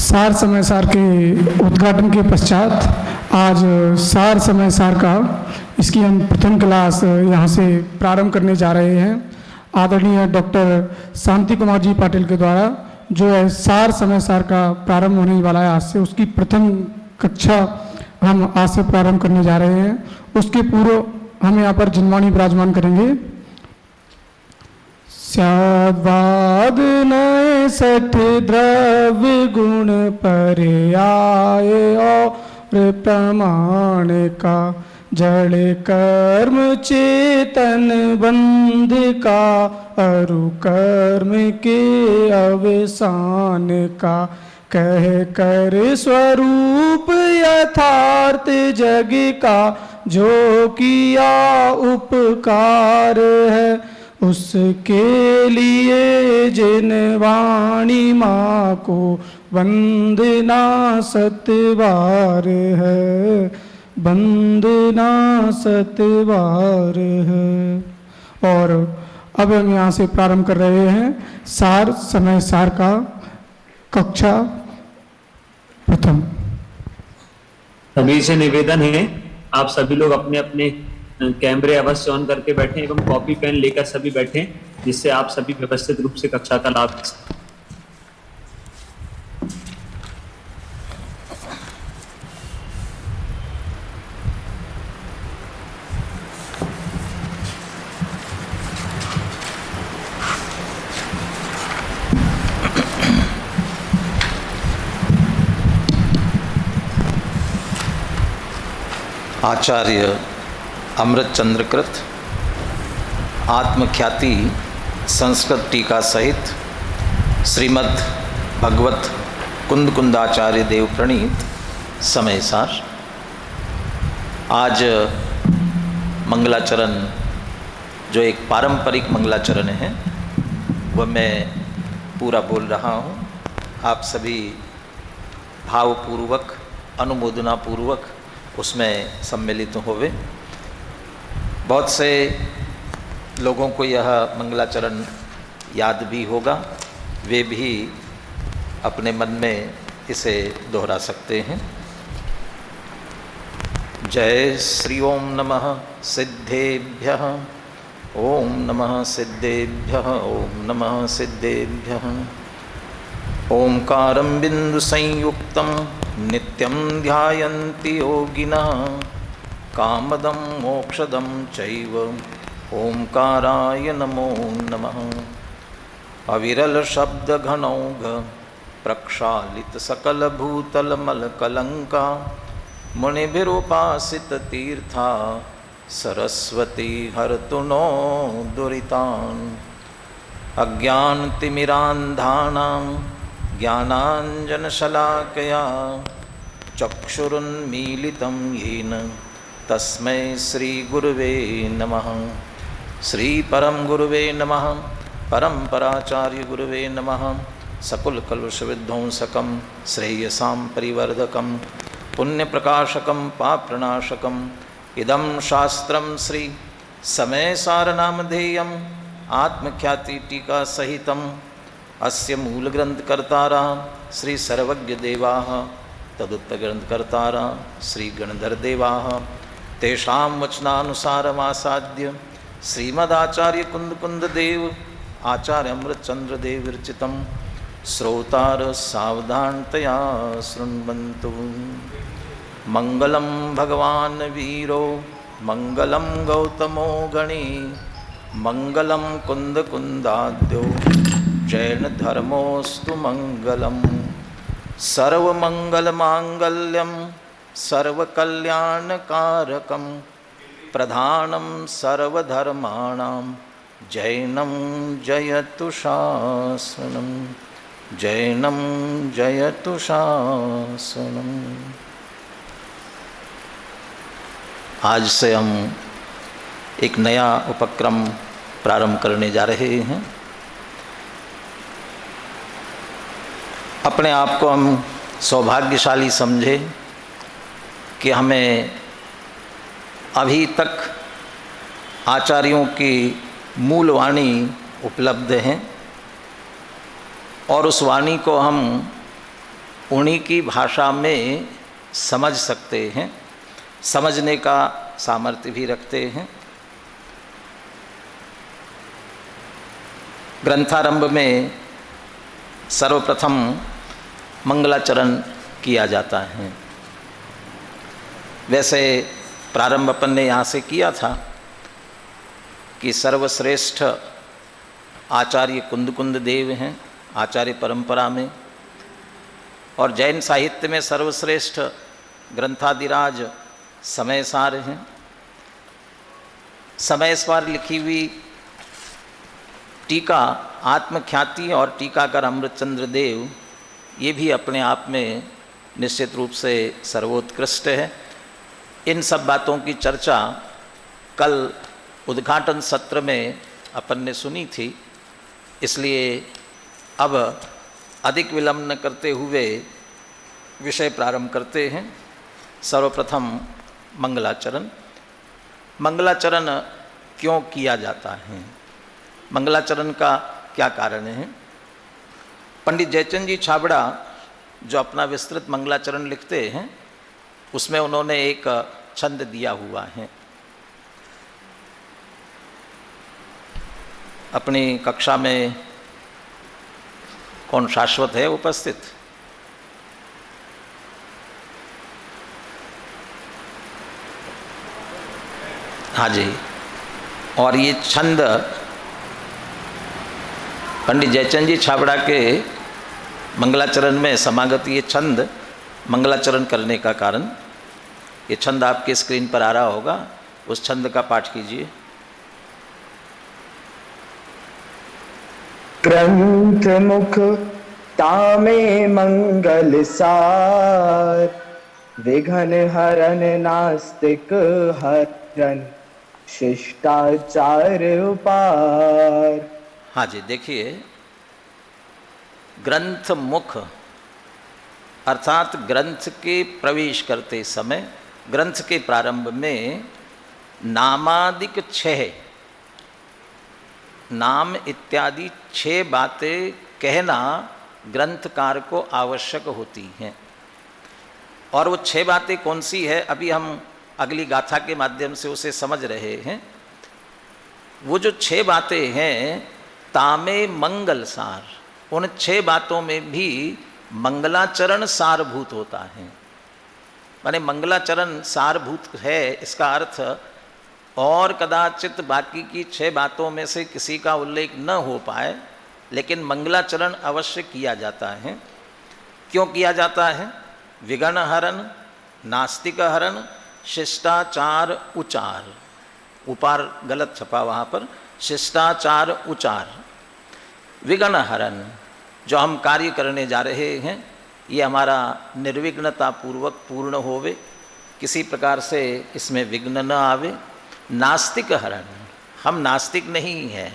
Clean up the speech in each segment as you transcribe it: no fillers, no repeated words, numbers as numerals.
सार समय सार के उद्घाटन के पश्चात आज सार समय सार का इसकी हम प्रथम क्लास यहाँ से प्रारंभ करने जा रहे हैं। आदरणीय डॉक्टर शांति कुमार जी पाटिल के द्वारा जो है सार समय सार का प्रारंभ होने वाला है आज से, उसकी प्रथम कक्षा हम आज से प्रारंभ करने जा रहे हैं। उसके पूर्व हम यहाँ पर जिनवाणी विराजमान करेंगे। स्याद्वाद नए सठ द्रव्य गुण पर आए और प्रमाण का जड़ कर्म चेतन बंध का अरु कर्म के अवसान का कह कर स्वरूप यथार्थ जग का जो किया उपकार है उसके लिए जिन वाणी माँ को वंदना सतबार है, वंदना सतबार है। और अब हम यहाँ से प्रारंभ कर रहे हैं सार समय सार का कक्षा प्रथम। सभी से निवेदन है आप सभी लोग अपने अपने कैमरे अवश्य ऑन करके बैठें एवं कॉपी पेन लेकर सभी बैठें, जिससे आप सभी व्यवस्थित रूप से कक्षा का लाभ ले सकें। आचार्य अमृत चंद्रकृत आत्मख्याति संस्कृत टीका सहित श्रीमद् भगवत कुंद कुंदाचार्य देव प्रणीत समय सार। आज मंगलाचरण जो एक पारंपरिक मंगलाचरण है वह मैं पूरा बोल रहा हूँ। आप सभी भावपूर्वक अनुमोदनापूर्वक उसमें सम्मिलित होवे। बहुत से लोगों को यह मंगलाचरण याद भी होगा, वे भी अपने मन में इसे दोहरा सकते हैं। जय श्री ओम नमः सिद्धेभ्यः, ओम नमः सिद्धेभ्यः, ओम नमः सिद्धेभ्यः। ओंकारं बिंदु संयुक्तं नित्यं ध्यायन्ति योगिनः कामदं मोक्षदं चैव ओंकाराय नमो नमः। अविरल शब्द घनौघ प्रक्षालित सकल भूतल मल कलंका मुनिभिरुपासित तीर्था सरस्वती हरतु नो दुरितान्। अज्ञानतिमिरान्धानां ज्ञानाञ्जनशलाकया चक्षुरुन्मीलितं येन तस्मै श्रीगुरुवे नमः। श्रीपरम गुरुवे नमः, परम्पराचार्य गुरुवे नमः। सकुलकलुषविध्वंसकं श्रेयसां परिवर्धकं पुण्यप्रकाशकं पापप्रणाशकम् इदं शास्त्रं श्री समयसारनामधेयम् आत्मख्याति टीका सहितम् अस्य मूलग्रंथकर्तारा श्री सर्वज्ञदेवाः तदुत्तरग्रंथकर्तारा श्री गणधरदेवाः तेषां वचनानुसारमासाद्य श्रीमदाचार्य कुंदकुंददेव आचार्य अमृतचंद्रदेव विरचितं श्रोतार सावधानतया शृण्वन्तु। मंगलं भगवान् वीरो मंगलं गौतमो गणी मंगलं कुंदकुंदाद्यो जैन धर्मोस्तु मंगलम्। सर्वमंगलमांगल्यं सर्वकल्याणकारकं प्रधानं सर्वधर्माणां जैनं जयतु शासनं, जैनं जयतु शासनं। आज से हम एक नया उपक्रम प्रारंभ करने जा रहे हैं। अपने आप को हम सौभाग्यशाली समझे कि हमें अभी तक आचार्यों की मूल वाणी उपलब्ध हैं और उस वाणी को हम उन्हीं की भाषा में समझ सकते हैं, समझने का सामर्थ्य भी रखते हैं। ग्रंथारंभ में सर्वप्रथम मंगलाचरण किया जाता है। वैसे प्रारंभ अपन ने यहाँ से किया था कि सर्वश्रेष्ठ आचार्य कुंद देव हैं आचार्य परंपरा में, और जैन साहित्य में सर्वश्रेष्ठ ग्रंथादिराज समय सार हैं। समय सार लिखी हुई टीका आत्मख्याति और टीकाकार अमृतचंद्र देव, ये भी अपने आप में निश्चित रूप से सर्वोत्कृष्ट है। इन सब बातों की चर्चा कल उद्घाटन सत्र में अपन ने सुनी थी, इसलिए अब अधिक विलंब न करते हुए विषय प्रारंभ करते हैं। सर्वप्रथम मंगलाचरण। मंगलाचरण क्यों किया जाता है, मंगलाचरण का क्या कारण है? पंडित जयचंद जी छाबड़ा जो अपना विस्तृत मंगलाचरण लिखते हैं, उसमें उन्होंने एक छंद दिया हुआ है। अपनी कक्षा में कौन शाश्वत है उपस्थित? हाँ जी। और ये छंद पंडित जयचंद जी छाबड़ा के मंगलाचरण में समागत ये छंद मंगलाचरण करने का कारण, ये छंद आपके स्क्रीन पर आ रहा होगा, उस छंद का पाठ कीजिए। ग्रंथ मुख तामे मंगल सार, विघन हरन नास्तिक हरन, शिष्टाचार उपार। हाँ जी, देखिए, ग्रंथ मुख अर्थात ग्रंथ के प्रवेश करते समय, ग्रंथ के प्रारंभ में नामादिक 6 नाम इत्यादि 6 बातें कहना ग्रंथकार को आवश्यक होती हैं। और वो 6 बातें कौन सी है, अभी हम अगली गाथा के माध्यम से उसे समझ रहे हैं। वो जो 6 बातें हैं, तामे मंगल सार, उन 6 बातों में भी मंगलाचरण सारभूत होता है। माने मंगलाचरण सारभूत है, इसका अर्थ और कदाचित बाकी की 6 बातों में से किसी का उल्लेख न हो पाए, लेकिन मंगलाचरण अवश्य किया जाता है। क्यों किया जाता है? विघन हरण, नास्तिक हरण, शिष्टाचार उचार। उपार गलत छपा वहाँ पर, शिष्टाचार उचार। विघन हरण, जो हम कार्य करने जा रहे हैं, ये हमारा निर्विघ्नता पूर्वक पूर्ण होवे, किसी प्रकार से इसमें विघ्न न आवे। नास्तिक हरण, हम नास्तिक नहीं हैं,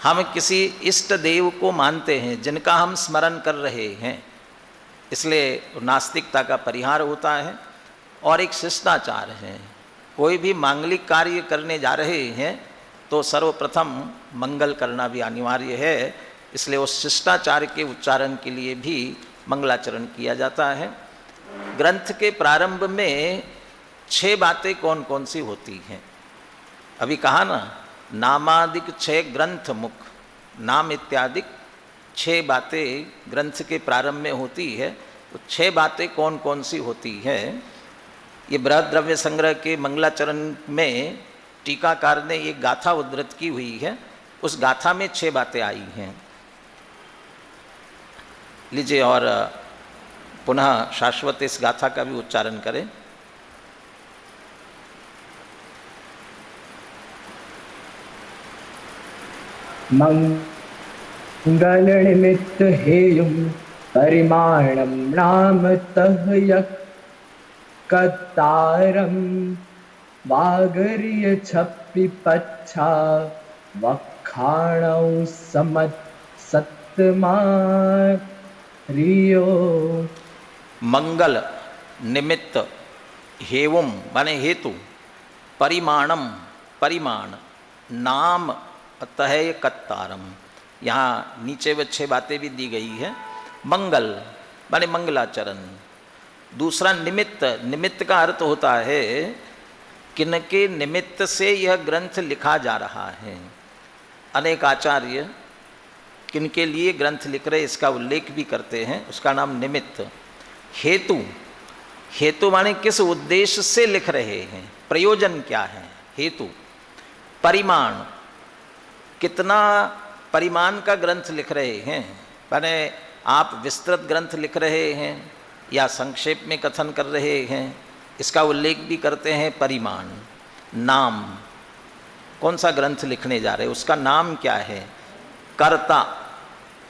हम किसी इष्ट देव को मानते हैं जिनका हम स्मरण कर रहे हैं, इसलिए नास्तिकता का परिहार होता है। और एक शिष्टाचार है, कोई भी मांगलिक कार्य करने जा रहे हैं तो सर्वप्रथम मंगल करना भी अनिवार्य है, इसलिए उस शिष्टाचार के उच्चारण के लिए भी मंगलाचरण किया जाता है। ग्रंथ के प्रारंभ में 6 बातें कौन कौन सी होती हैं? अभी कहा ना, नामादिक 6 ग्रंथ मुख, नाम इत्यादि 6 बातें ग्रंथ के प्रारंभ में होती है। तो 6 बातें कौन कौन सी होती है, ये बृहद द्रव्य संग्रह के मंगलाचरण में टीकाकार ने एक गाथा उद्धृत की हुई है, उस गाथा में 6 बातें आई हैं। लीजिए, और पुनः शाश्वत इस गाथा का भी उच्चारण करें। मंगल निमित्त हेयुम परिमाणम नामतः यक कतारम, वागर्य छप्पि पच्छा वखाणौ समत सत्मा रियो। मंगल निमित्त हेवुम माने हेतु, परिमाणम परिमाण, नाम अतः कत्तारम, यहाँ नीचे वे 6 बातें भी दी गई है। मंगल माने मंगलाचरण। दूसरा निमित्त, निमित्त का अर्थ होता है किनके निमित्त से यह ग्रंथ लिखा जा रहा है। अनेक आचार्य किनके लिए ग्रंथ लिख रहे इसका उल्लेख भी करते हैं, उसका नाम निमित्त। हेतु, हेतु माने किस उद्देश्य से लिख रहे हैं, प्रयोजन क्या है, हेतु। परिमाण, कितना परिमाण का ग्रंथ लिख रहे हैं, माने आप विस्तृत ग्रंथ लिख रहे हैं या संक्षेप में कथन कर रहे हैं, इसका उल्लेख भी करते हैं परिमाण। नाम, कौन सा ग्रंथ लिखने जा रहे हैं, उसका नाम क्या है। कर्ता,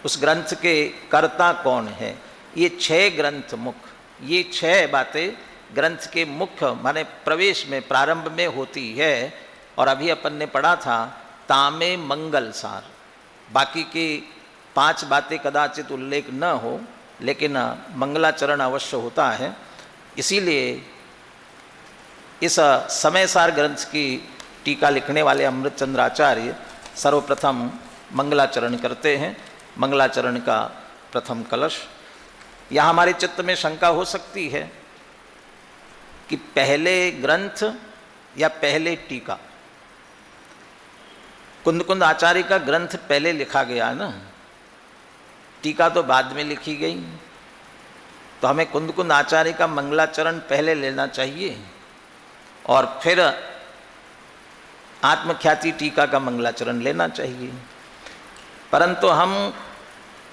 उस ग्रंथ के कर्ता कौन है। ये 6 ग्रंथ मुख, ये 6 बातें ग्रंथ के मुख्य माने प्रवेश में, प्रारंभ में होती है। और अभी अपन ने पढ़ा था तामे मंगल सार। बाकी की 5 बातें कदाचित उल्लेख न हो, लेकिन मंगलाचरण अवश्य होता है। इसीलिए इस समय सार ग्रंथ की टीका लिखने वाले अमृतचंद्र आचार्य सर्वप्रथम मंगलाचरण करते हैं। मंगलाचरण का प्रथम कलश। यहाँ हमारे चित्त में शंका हो सकती है कि पहले ग्रंथ या पहले टीका। कुंद आचार्य का ग्रंथ पहले लिखा गया ना, टीका तो बाद में लिखी गई, तो हमें कुंद आचार्य का मंगलाचरण पहले लेना चाहिए और फिर आत्मख्याति टीका का मंगलाचरण लेना चाहिए। परंतु हम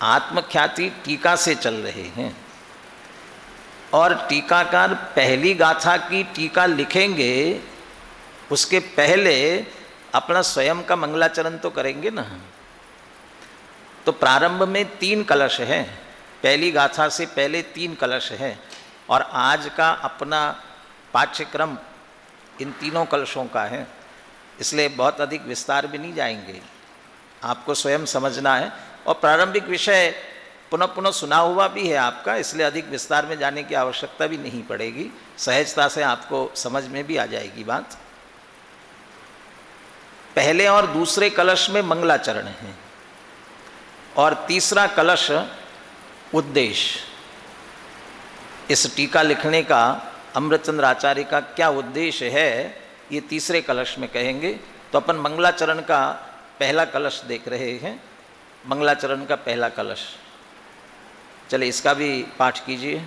आत्मख्याति टीका से चल रहे हैं और टीकाकार पहली गाथा की टीका लिखेंगे, उसके पहले अपना स्वयं का मंगलाचरण तो करेंगे ना। तो प्रारंभ में 3 कलश हैं, पहली गाथा से पहले 3 कलश हैं और आज का अपना पाठ्यक्रम इन तीनों कलशों का है, इसलिए बहुत अधिक विस्तार भी नहीं जाएंगे, आपको स्वयं समझना है। और प्रारंभिक विषय पुनः पुनः सुना हुआ भी है आपका, इसलिए अधिक विस्तार में जाने की आवश्यकता भी नहीं पड़ेगी, सहजता से आपको समझ में भी आ जाएगी बात। पहले और दूसरे कलश में मंगलाचरण है और तीसरा कलश उद्देश्य। इस टीका लिखने का अमृतचंद्र आचार्य का क्या उद्देश्य है, ये तीसरे कलश में कहेंगे। तो अपन मंगलाचरण का पहला कलश देख रहे हैं, मंगलाचरण का पहला कलश। चलिए इसका भी पाठ कीजिए।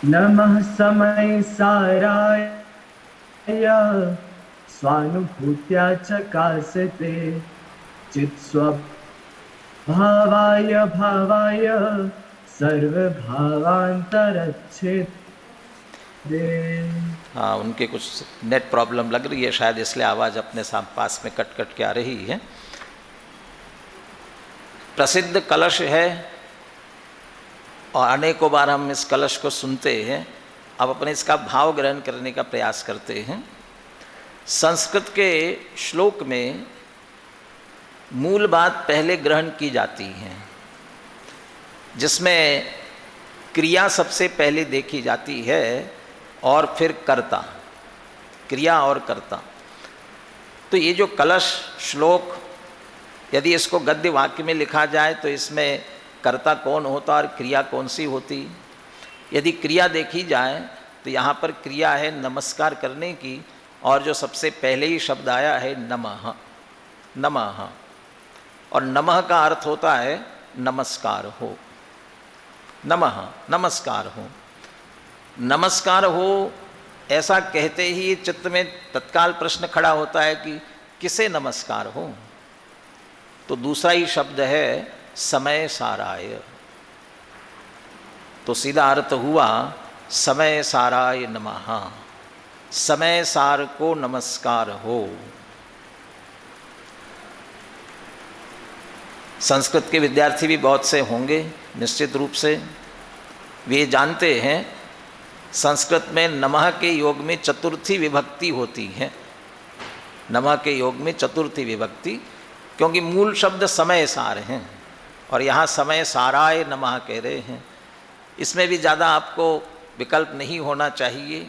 नमः समय साराय स्वानुभूत्या चकासते चित् स्वभावाय भावाय सर्वभावांतरच्छेदे। हाँ, उनके कुछ नेट प्रॉब्लम लग रही है शायद, इसलिए आवाज़ अपने पास में कट कट के आ रही है। प्रसिद्ध कलश है और अनेकों बार हम इस कलश को सुनते हैं। अब अपने इसका भाव ग्रहण करने का प्रयास करते हैं। संस्कृत के श्लोक में मूल बात पहले ग्रहण की जाती है, जिसमें क्रिया सबसे पहले देखी जाती है और फिर कर्ता, क्रिया और कर्ता। तो ये जो कलश श्लोक, यदि इसको गद्य वाक्य में लिखा जाए तो इसमें कर्ता कौन होता और क्रिया कौन सी होती। यदि क्रिया देखी जाए तो यहाँ पर क्रिया है नमस्कार करने की, और जो सबसे पहले ही शब्द आया है नमः, नमः, और नमः का अर्थ होता है नमस्कार हो, नमः नमस्कार हो, नमस्कार हो। ऐसा कहते ही चित्त में तत्काल प्रश्न खड़ा होता है कि किसे नमस्कार हो। तो दूसरा ही शब्द है समय साराय, तो सीधा अर्थ हुआ समय साराय नमः, समय सार को नमस्कार हो। संस्कृत के विद्यार्थी भी बहुत से होंगे निश्चित रूप से, वे जानते हैं संस्कृत में नमः के योग में चतुर्थी विभक्ति होती है। नमः के योग में चतुर्थी विभक्ति, क्योंकि मूल शब्द समय सार हैं और यहाँ समय साराय नमः कह रहे हैं। इसमें भी ज़्यादा आपको विकल्प नहीं होना चाहिए,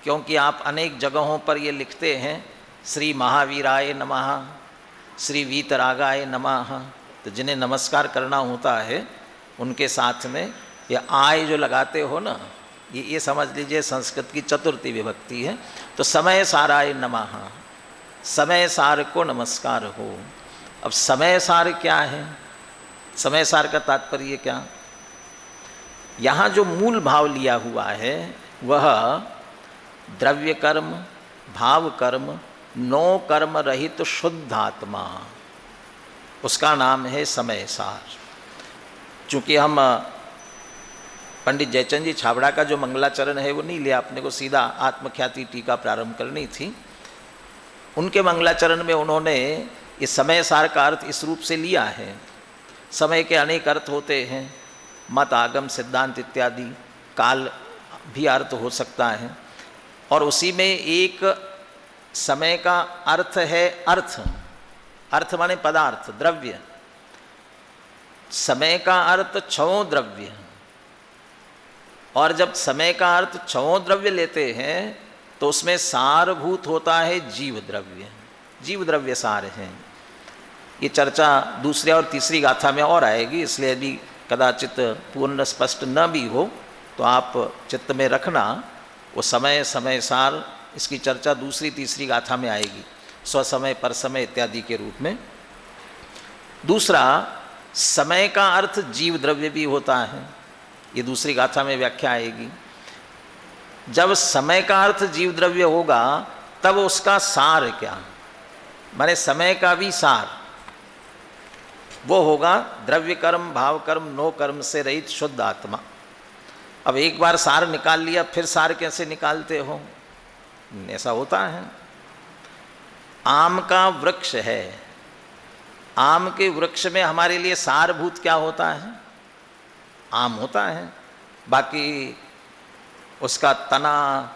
क्योंकि आप अनेक जगहों पर ये लिखते हैं श्री महावीराय नमः, श्री वीतरागाय नमः, तो जिन्हें नमस्कार करना होता है उनके साथ में ये आय जो लगाते हो ना, ये समझ लीजिए संस्कृत की चतुर्थी विभक्ति है। तो समय साराय नमः, समय सार को नमस्कार हो। अब समय सार क्या है? समय सार का तात्पर्य क्या? यहाँ जो मूल भाव लिया हुआ है वह द्रव्य कर्म, भाव कर्म, नो कर्म रहित शुद्ध आत्मा, उसका नाम है समय सार। चूँकि हम पंडित जयचंद जी छाबड़ा का जो मंगलाचरण है वो नहीं लिया, अपने को सीधा आत्मख्याति टीका प्रारंभ करनी थी। उनके मंगलाचरण में उन्होंने इस समय सार का अर्थ इस रूप से लिया है। समय के अनेक अर्थ होते हैं, मत, आगम, सिद्धांत इत्यादि, काल भी अर्थ हो सकता है। और उसी में एक समय का अर्थ है अर्थ, अर्थ माने पदार्थ, द्रव्य। समय का अर्थ छहों द्रव्य, और जब समय का अर्थ छहों द्रव्य लेते हैं तो उसमें सारभूत होता है जीव द्रव्य। जीव द्रव्य सार हैं। ये चर्चा दूसरी और तीसरी गाथा में और आएगी, इसलिए यदि कदाचित पूर्ण स्पष्ट न भी हो तो आप चित्त में रखना, वो समय, समय सार, इसकी चर्चा दूसरी तीसरी गाथा में आएगी, स्वसमय, पर समय इत्यादि के रूप में। दूसरा, समय का अर्थ जीव द्रव्य भी होता है, ये दूसरी गाथा में व्याख्या आएगी। जब समय का अर्थ जीव द्रव्य होगा तब उसका सार क्या, माने समय का भी सार, वो होगा द्रव्य कर्म, भाव कर्म, नो कर्म से रहित शुद्ध आत्मा। अब एक बार सार निकाल लिया, फिर सार कैसे निकालते हो? ऐसा होता है। आम का वृक्ष है, आम के वृक्ष में हमारे लिए सारभूत क्या होता है? आम होता है। बाकी उसका तना,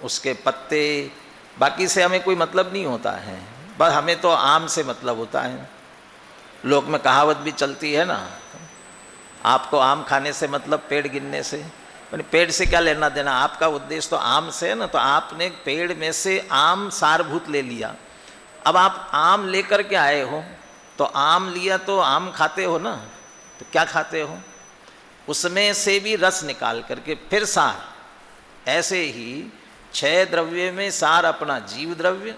उसके पत्ते, बाकी से हमें कोई मतलब नहीं होता है, बस हमें तो आम से मतलब होता है। लोक में कहावत भी चलती है ना, आपको आम खाने से मतलब पेड़ गिनने से। पेड़ से क्या लेना देना, आपका उद्देश्य तो आम से है ना, तो आपने पेड़ में से आम सारभूत ले लिया। अब आप आम लेकर के आए हो, तो आम लिया तो आम खाते हो ना, तो क्या खाते हो? उसमें से भी रस निकाल करके फिर सार। ऐसे ही 6 द्रव्य में सार अपना जीव द्रव्य,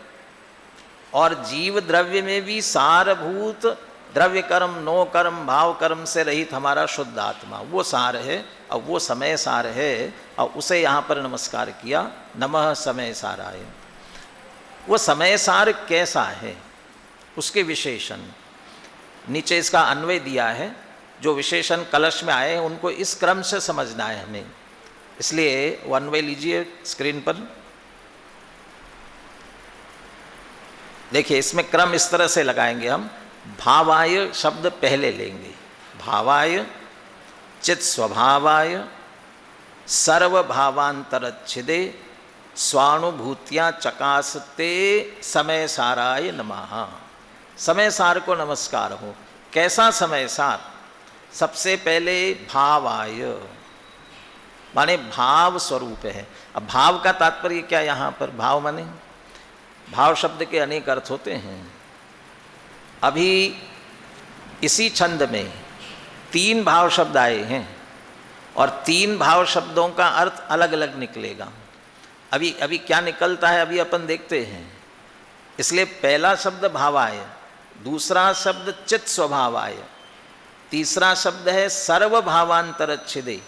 और जीव द्रव्य में भी सारभूत द्रव्य कर्म, नो कर्म, भाव कर्म से रहित हमारा शुद्ध आत्मा, वो सार है, और वो समय सार है, और उसे यहाँ पर नमस्कार किया, नमः समय साराय। वो समय सार कैसा है, उसके विशेषण नीचे इसका अन्वय दिया है। जो विशेषण कलश में आए हैं उनको इस क्रम से समझना है हमें, इसलिए वो अन्वय लीजिए स्क्रीन पर। देखिए, इसमें क्रम इस तरह से लगाएंगे हम। भावाय शब्द पहले लेंगे, भावाय, चित स्वभावाय, सर्वभावांतरच्छिदे, स्वानुभूत्या चकासते समय साराय नमः। समय सार को नमस्कार हो। कैसा समय सार? सबसे पहले भावाय, माने भाव स्वरूप है। अब भाव का तात्पर्य क्या यहाँ पर? भाव माने, भाव शब्द के अनेक अर्थ होते हैं। अभी इसी छंद में 3 भाव शब्द आए हैं, और 3 भाव शब्दों का अर्थ अलग अलग निकलेगा। अभी क्या निकलता है अभी अपन देखते हैं। इसलिए पहला शब्द भावाय, दूसरा शब्द चित स्वभावाय, तीसरा शब्द है सर्वभावांतरच्छिदे,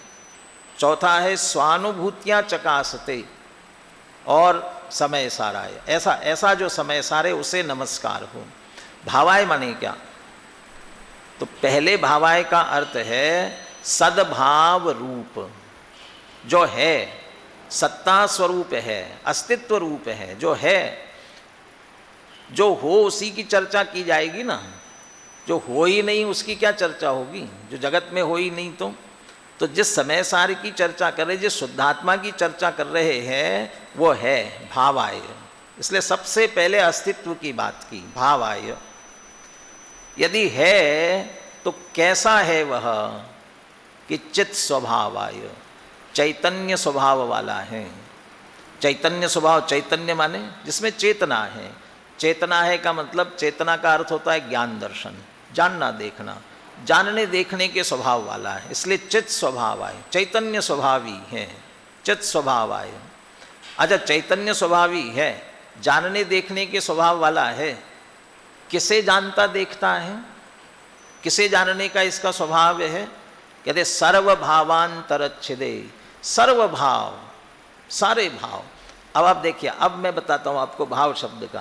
चौथा है स्वानुभूतियाँ चकासते, और समय साराय। ऐसा जो समय सारे उसे नमस्कार हो। भावाय माने क्या? तो पहले भावाय का अर्थ है सद्भाव रूप, जो है, सत्ता स्वरूप है, अस्तित्व रूप है, जो है, जो हो उसी की चर्चा की जाएगी ना। जो हो ही नहीं उसकी क्या चर्चा होगी? जो जगत में हो ही नहीं तो जिस समय सार की चर्चा कर रहे, जिस शुद्धात्मा की चर्चा कर रहे हैं, वो है भावाय। इसलिए सबसे पहले अस्तित्व की बात की, भावाय। यदि है तो कैसा है वह? कि चित स्वभावाय, चैतन्य स्वभाव वाला है। चैतन्य स्वभाव, चैतन्य माने जिसमें चेतना है। चेतना है का मतलब, चेतना का अर्थ होता है ज्ञान दर्शन। जानना देखना, जानने देखने के स्वभाव वाला है, इसलिए चित स्वभाव आए, चैतन्य स्वभावी है, चित स्वभाव आए। अच्छा, चैतन्य स्वभावी है, जानने देखने के स्वभाव वाला है, किसे जानता देखता है, किसे जानने का इसका स्वभाव है? कहते सर्वभावांतरच्छिदे, सर्वभाव, सारे भाव। अब आप देखिए, अब मैं बताता हूँ आपको भाव शब्द का।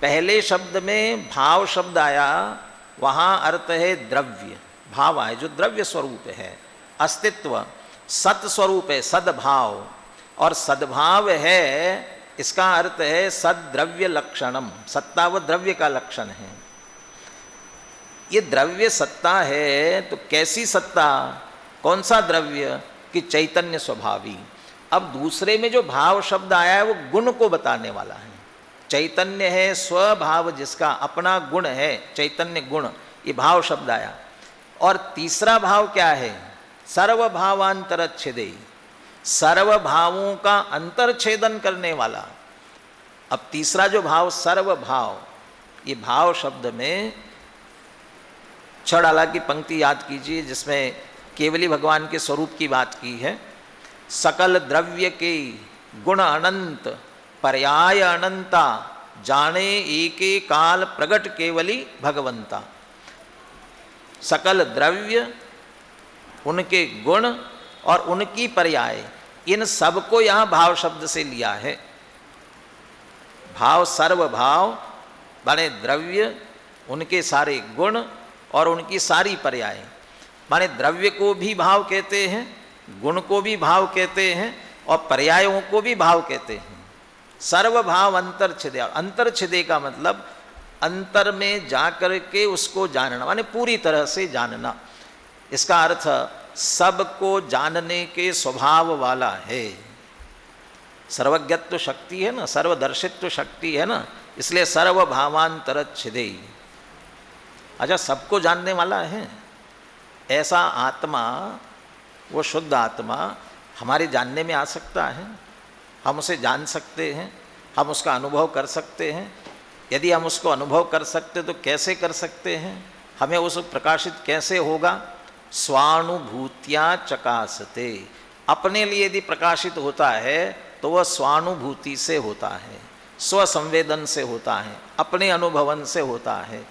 पहले शब्द में भाव शब्द आया, वहाँ अर्थ है द्रव्य, भाव आए जो द्रव्य स्वरूप है, अस्तित्व सत स्वरूप है, सद्भाव, और सद्भाव है इसका अर्थ है सद्द्रव्य लक्षणम, सत्ता व द्रव्य का लक्षण है। ये द्रव्य सत्ता है तो कैसी सत्ता, कौन सा द्रव्य? कि चैतन्य स्वभावी। अब दूसरे में जो भाव शब्द आया है वो गुण को बताने वाला है। चैतन्य है स्वभाव, जिसका अपना गुण है, चैतन्य गुण, ये भाव शब्द आया। और तीसरा भाव क्या है? सर्वभावांतरच्छेदे, सर्वभावों का अंतरछेदन करने वाला। अब तीसरा जो भाव सर्वभाव, ये भाव शब्द में छड़ाला की पंक्ति याद कीजिए जिसमें केवली भगवान के स्वरूप की बात की है। सकल द्रव्य के गुण अनंत पर्याय अनंता, जाने एके काल प्रगट केवली भगवंता। सकल द्रव्य, उनके गुण और उनकी पर्याय, इन सब को यहाँ भाव शब्द से लिया है। भाव सर्वभाव माने द्रव्य, उनके सारे गुण और उनकी सारी पर्याय, माने द्रव्य को भी भाव कहते हैं, गुण को भी भाव कहते हैं और पर्यायों को भी भाव कहते हैं। सर्वभाव अंतरछिदे, अंतरछिदे का मतलब अंतर में जाकर के उसको जानना, माने पूरी तरह से जानना। इसका अर्थ सबको जानने के स्वभाव वाला है। सर्वज्ञत्व शक्ति है ना, सर्वदर्शित्व शक्ति है ना, इसलिए सर्वभावांतरच्छिदे। अच्छा, सबको जानने वाला है ऐसा आत्मा, वो शुद्ध आत्मा हमारे जानने में आ सकता है, हम उसे जान सकते हैं, हम उसका अनुभव कर सकते हैं। यदि हम उसको अनुभव कर सकते तो कैसे कर सकते हैं, हमें उस प्रकाशित कैसे होगा? स्वानुभूतिया चकासते, अपने लिए यदि प्रकाशित होता है तो वह स्वानुभूति से होता है, स्वसंवेदन से होता है, अपने अनुभवन से होता है।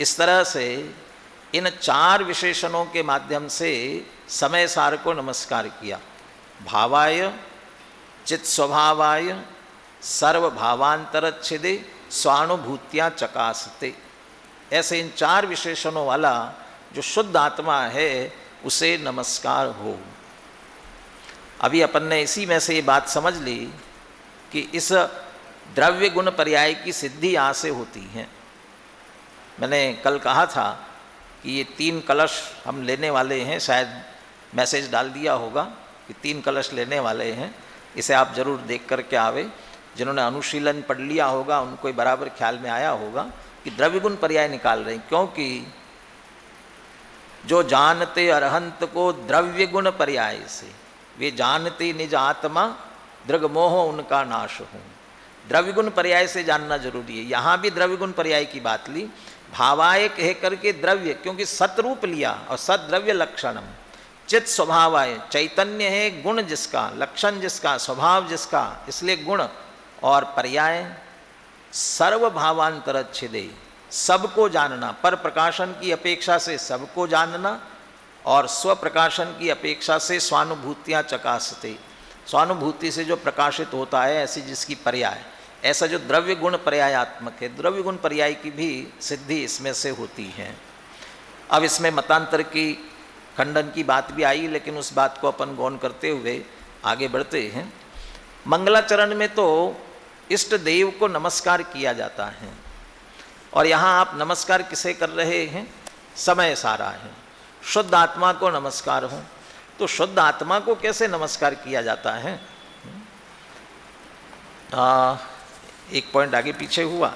इस तरह से इन चार विशेषणों के माध्यम से समय सार को नमस्कार किया। भावाय, चित स्वभावाय, सर्वभावांतरच्छिदे, स्वानुभूतिया चकासते, ऐसे इन चार विशेषणों वाला जो शुद्ध आत्मा है उसे नमस्कार हो। अभी अपन ने इसी में से ये बात समझ ली कि इस द्रव्य गुण पर्याय की सिद्धि यहाँ से होती है। मैंने कल कहा था कि ये 3 कलश हम लेने वाले हैं, शायद मैसेज डाल दिया होगा कि 3 कलश लेने वाले हैं, इसे आप जरूर देख करके आवे। जिन्होंने अनुशीलन पढ़ लिया होगा उनको बराबर ख्याल में आया होगा कि द्रव्य गुण पर्याय निकाल रहे हैं, क्योंकि जो जानते अरहंत को द्रव्य गुण पर्याय से, वे जानते निज आत्मा, दृग मोह उनका नाश हो। द्रव्य गुण पर्याय से जानना जरूरी है। यहाँ भी द्रव्य गुण पर्याय की बात ली, भावाय कह करके द्रव्य, क्योंकि सतरूप लिया और सद्द्रव्य लक्षणम। चित स्वभावाय, चैतन्य है, गुण जिसका, लक्षण जिसका, स्वभाव जिसका, इसलिए गुण। और पर्याय सर्वभावांतरच्छिदे, सबको जानना, पर प्रकाशन की अपेक्षा से सबको जानना और स्व प्रकाशन की अपेक्षा से स्वानुभूतियाँ चकासते, स्वानुभूति से जो प्रकाशित होता है ऐसी जिसकी पर्याय, ऐसा जो द्रव्य गुण पर्यायात्मक है, द्रव्य गुण पर्याय की भी सिद्धि इसमें से होती है। अब इसमें मतांतर की खंडन की बात भी आई, लेकिन उस बात को अपन गौन करते हुए आगे बढ़ते हैं। मंगलाचरण में तो इष्ट देव को नमस्कार किया जाता है, और यहाँ आप नमस्कार किसे कर रहे हैं? समय सारा है, शुद्ध आत्मा को नमस्कार हो। तो शुद्ध आत्मा को कैसे नमस्कार किया जाता है? एक पॉइंट आगे पीछे हुआ,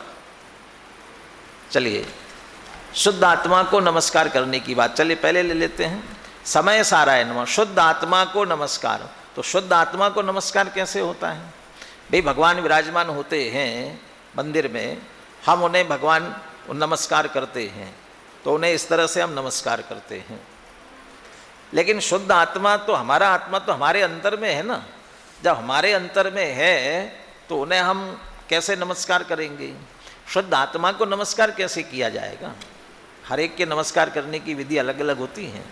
चलिए शुद्ध आत्मा को नमस्कार करने की बात चलिए पहले ले लेते हैं। समय सारा है नमः, शुद्ध आत्मा को नमस्कार। तो शुद्ध आत्मा को नमस्कार कैसे होता है? भाई भगवान विराजमान होते हैं मंदिर में, हम उन्हें भगवान वो नमस्कार करते हैं, तो उन्हें इस तरह से हम नमस्कार करते हैं। लेकिन शुद्ध आत्मा तो हमारा आत्मा तो हमारे अंतर में है ना, जब हमारे अंतर में है तो उन्हें हम कैसे नमस्कार करेंगे? शुद्ध आत्मा को नमस्कार कैसे किया जाएगा? हर एक के नमस्कार करने की विधि अलग अलग होती है।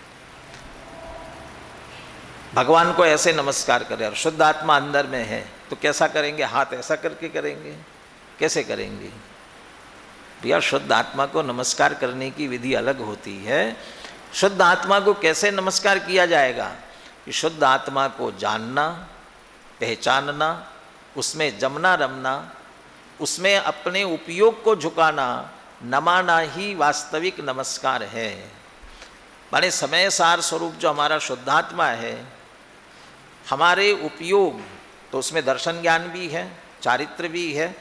भगवान को ऐसे नमस्कार करें और शुद्ध आत्मा अंदर में है तो कैसा करेंगे? हाथ ऐसा करके करेंगे? कैसे करेंगे भैया? शुद्ध आत्मा को नमस्कार करने की विधि अलग होती है। शुद्ध आत्मा को कैसे नमस्कार किया जाएगा? कि शुद्ध आत्मा को जानना, पहचानना, उसमें जमना रमना, उसमें अपने उपयोग को झुकाना, नमाना ही वास्तविक नमस्कार है। माने समय सार स्वरूप जो हमारा शुद्धात्मा है, हमारे उपयोग तो उसमें दर्शन ज्ञान भी है, चारित्र भी है,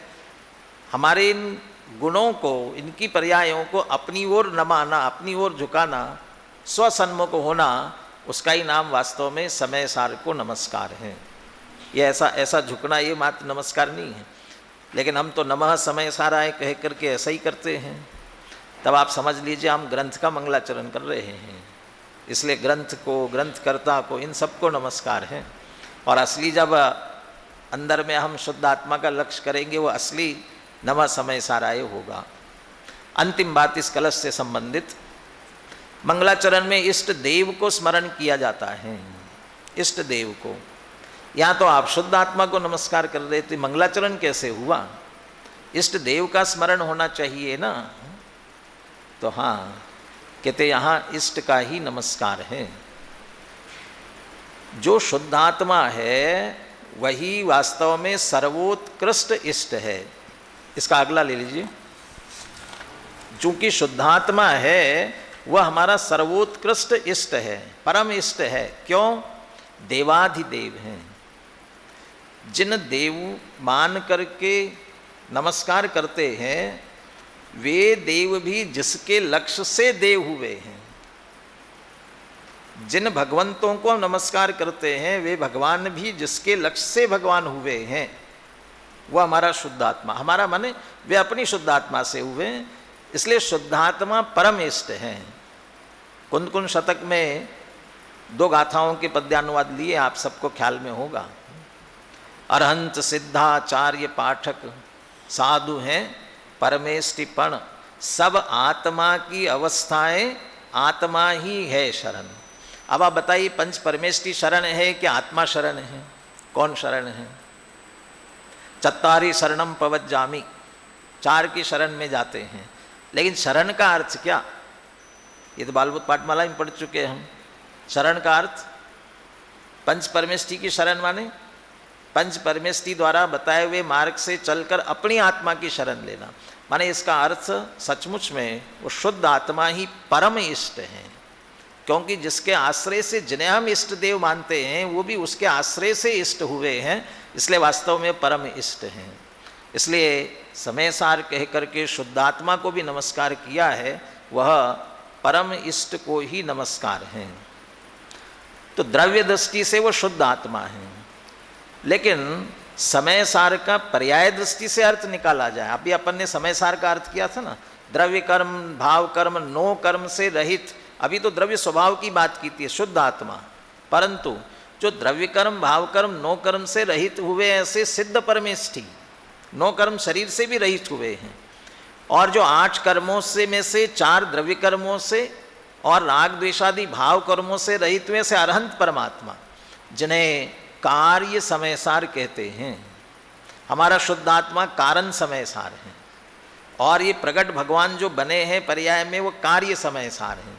हमारे इन गुणों को, इनकी पर्यायों को अपनी ओर नमाना, अपनी ओर झुकाना, स्वसन्मुख होना, उसका ही नाम वास्तव में समय सार को नमस्कार है। ये ऐसा झुकना ये मात्र नमस्कार नहीं है। लेकिन हम तो नमः समय साराय कह करके ऐसा ही करते हैं। तब आप समझ लीजिए हम ग्रंथ का मंगलाचरण कर रहे हैं। इसलिए ग्रंथ को, ग्रंथकर्ता को, इन सबको नमस्कार है। और असली जब अंदर में हम शुद्ध आत्मा का लक्ष्य करेंगे, वो असली नमः समय साराय होगा। अंतिम बात इस कलश से संबंधित, मंगलाचरण में इष्ट देव को स्मरण किया जाता है। इष्ट देव को, यहाँ तो आप शुद्ध आत्मा को नमस्कार कर रहे थे, मंगलाचरण कैसे हुआ? इष्ट देव का स्मरण होना चाहिए ना। तो हाँ, कहते यहाँ इष्ट का ही नमस्कार है। जो शुद्धात्मा है वही वास्तव में सर्वोत्कृष्ट इष्ट है। इसका अगला ले लीजिए। चूंकि शुद्धात्मा है वह हमारा सर्वोत्कृष्ट इष्ट है, परम इष्ट है। क्यों? देवाधिदेव हैं। जिन देव मान करके नमस्कार करते हैं वे देव भी जिसके लक्ष्य से देव हुए हैं। जिन भगवंतों को हम नमस्कार करते हैं वे भगवान भी जिसके लक्ष्य से भगवान हुए हैं, वह हमारा शुद्धात्मा। हमारा माने वे अपनी शुद्धात्मा से हुए, इसलिए शुद्धात्मा परम इष्ट हैं। कुंद कुंद शतक में 2 गाथाओं के पद्यानुवाद लिए, आप सबको ख्याल में होगा। अरहंत सिद्धाचार्य पाठक साधु हैं परमेष्टिपण, सब आत्मा की अवस्थाएं आत्मा ही है शरण। अब आप बताइए, पंच परमेष्टि शरण है कि आत्मा शरण है? कौन शरण है? चत्तारी शरणम पवज्जामि, 4 की शरण में जाते हैं। लेकिन शरण का अर्थ क्या? ये तो बालबुद्ध पाठमाला में पढ़ चुके हैं हम। शरण का अर्थ पंच परमेष्टि की शरण माने पंच परमेष्टि द्वारा बताए हुए मार्ग से चलकर अपनी आत्मा की शरण लेना। माने इसका अर्थ सचमुच में वो शुद्ध आत्मा ही परम इष्ट है। क्योंकि जिसके आश्रय से, जिन्हें हम इष्ट देव मानते हैं, वो भी उसके आश्रय से इष्ट हुए हैं, इसलिए वास्तव में परम इष्ट हैं। इसलिए समय सार कह करके शुद्धात्मा को भी नमस्कार किया है, वह परम इष्ट को ही नमस्कार है। तो द्रव्य दृष्टि से वो शुद्ध आत्मा है। लेकिन समय सार का पर्याय दृष्टि से अर्थ निकाला जाए। अभी अपन ने समय सार का अर्थ किया था ना, द्रव्य कर्म, भाव कर्म, नो कर्म से रहित। अभी तो द्रव्य स्वभाव की बात की थी, शुद्ध आत्मा। परंतु जो द्रव्य कर्म, भाव कर्म, नो कर्म से रहित हुए ऐसे सिद्ध परमेष्ठी, नो कर्म शरीर से भी रहित हुए हैं। और जो 8 कर्मों से में से 4 द्रव्य कर्मों से और राग द्वेषादि भाव कर्मों से रहित हुए से अरहंत परमात्मा, जिन्हें कार्य समय सार कहते हैं। हमारा शुद्धात्मा कारण समय सार है। और ये प्रकट भगवान जो बने हैं पर्याय में, वो कार्य समय सार हैं।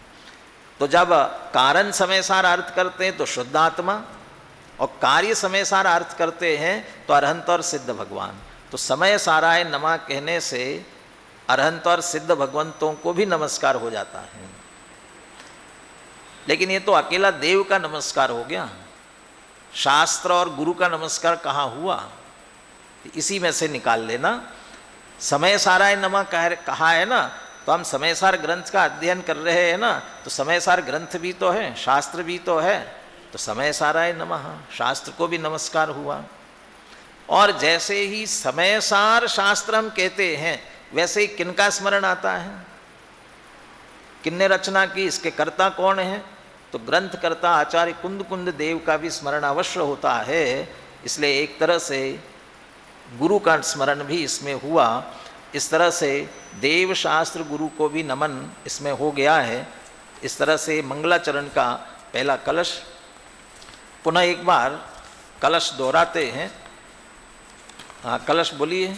तो जब कारण समय सार अर्थ करते हैं तो शुद्ध आत्मा, और कार्य समय सार अर्थ करते हैं तो अरहंत और सिद्ध भगवान। तो समय साराय नमा कहने से अरहंत और सिद्ध भगवंतों को भी नमस्कार हो जाता है। लेकिन ये तो अकेला देव का नमस्कार हो गया, शास्त्र और गुरु का नमस्कार कहाँ हुआ? इसी में से निकाल लेना। समय साराय नमा कहा है ना, तो हम समय सार ग्रंथ का अध्ययन कर रहे हैं ना, तो समय सार ग्रंथ भी तो है, शास्त्र भी तो है, तो समय साराय नमः, शास्त्र को भी नमस्कार हुआ। और जैसे ही समय सार शास्त्र हम कहते हैं, वैसे ही किनका स्मरण आता है, किनने रचना की, इसके कर्ता कौन है, तो ग्रंथकर्ता आचार्य कुंद कुंद देव का भी स्मरण अवश्य होता है। इसलिए एक तरह से गुरु का स्मरण भी इसमें हुआ। इस तरह से देव शास्त्र गुरु को भी नमन इसमें हो गया है। इस तरह से मंगलाचरण का पहला कलश, पुनः एक बार कलश दोहराते हैं। हाँ, कलश बोलिए।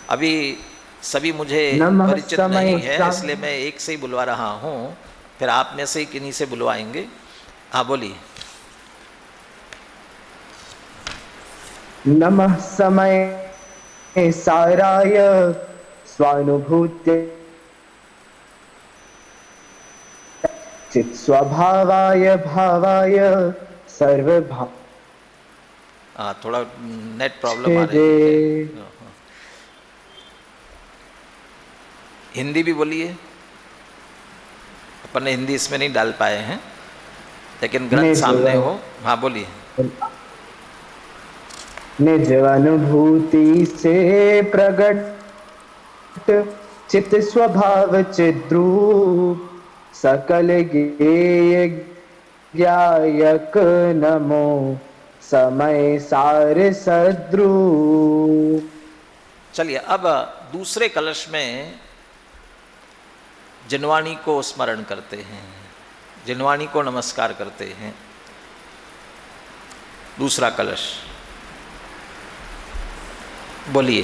अभी सभी मुझे नमः परिचित नहीं है, समय इसलिए मैं एक से ही बुलवा रहा हूँ, फिर आप में से ही किन्हीं से बुलवाएंगे। हाँ बोलिए। नमः समय साराय स्वानुभूत्य चित् स्वभावाय भावाय सर्वभाव हाँ, थोड़ा नेट प्रॉब्लम आ रही है। हिंदी भी बोलिए। अपन ने हिंदी इसमें नहीं डाल पाए हैं, लेकिन ग्रंथ सामने हो। हाँ बोलिए। निज अनुभूति से प्रगट चित स्वभाव चिद्रूप सकल गेय ज्ञायक नमो समय सार सद्रूप। चलिए, अब दूसरे कलश में जिनवाणी को स्मरण करते हैं, जिनवाणी को नमस्कार करते हैं। दूसरा कलश बोलिए।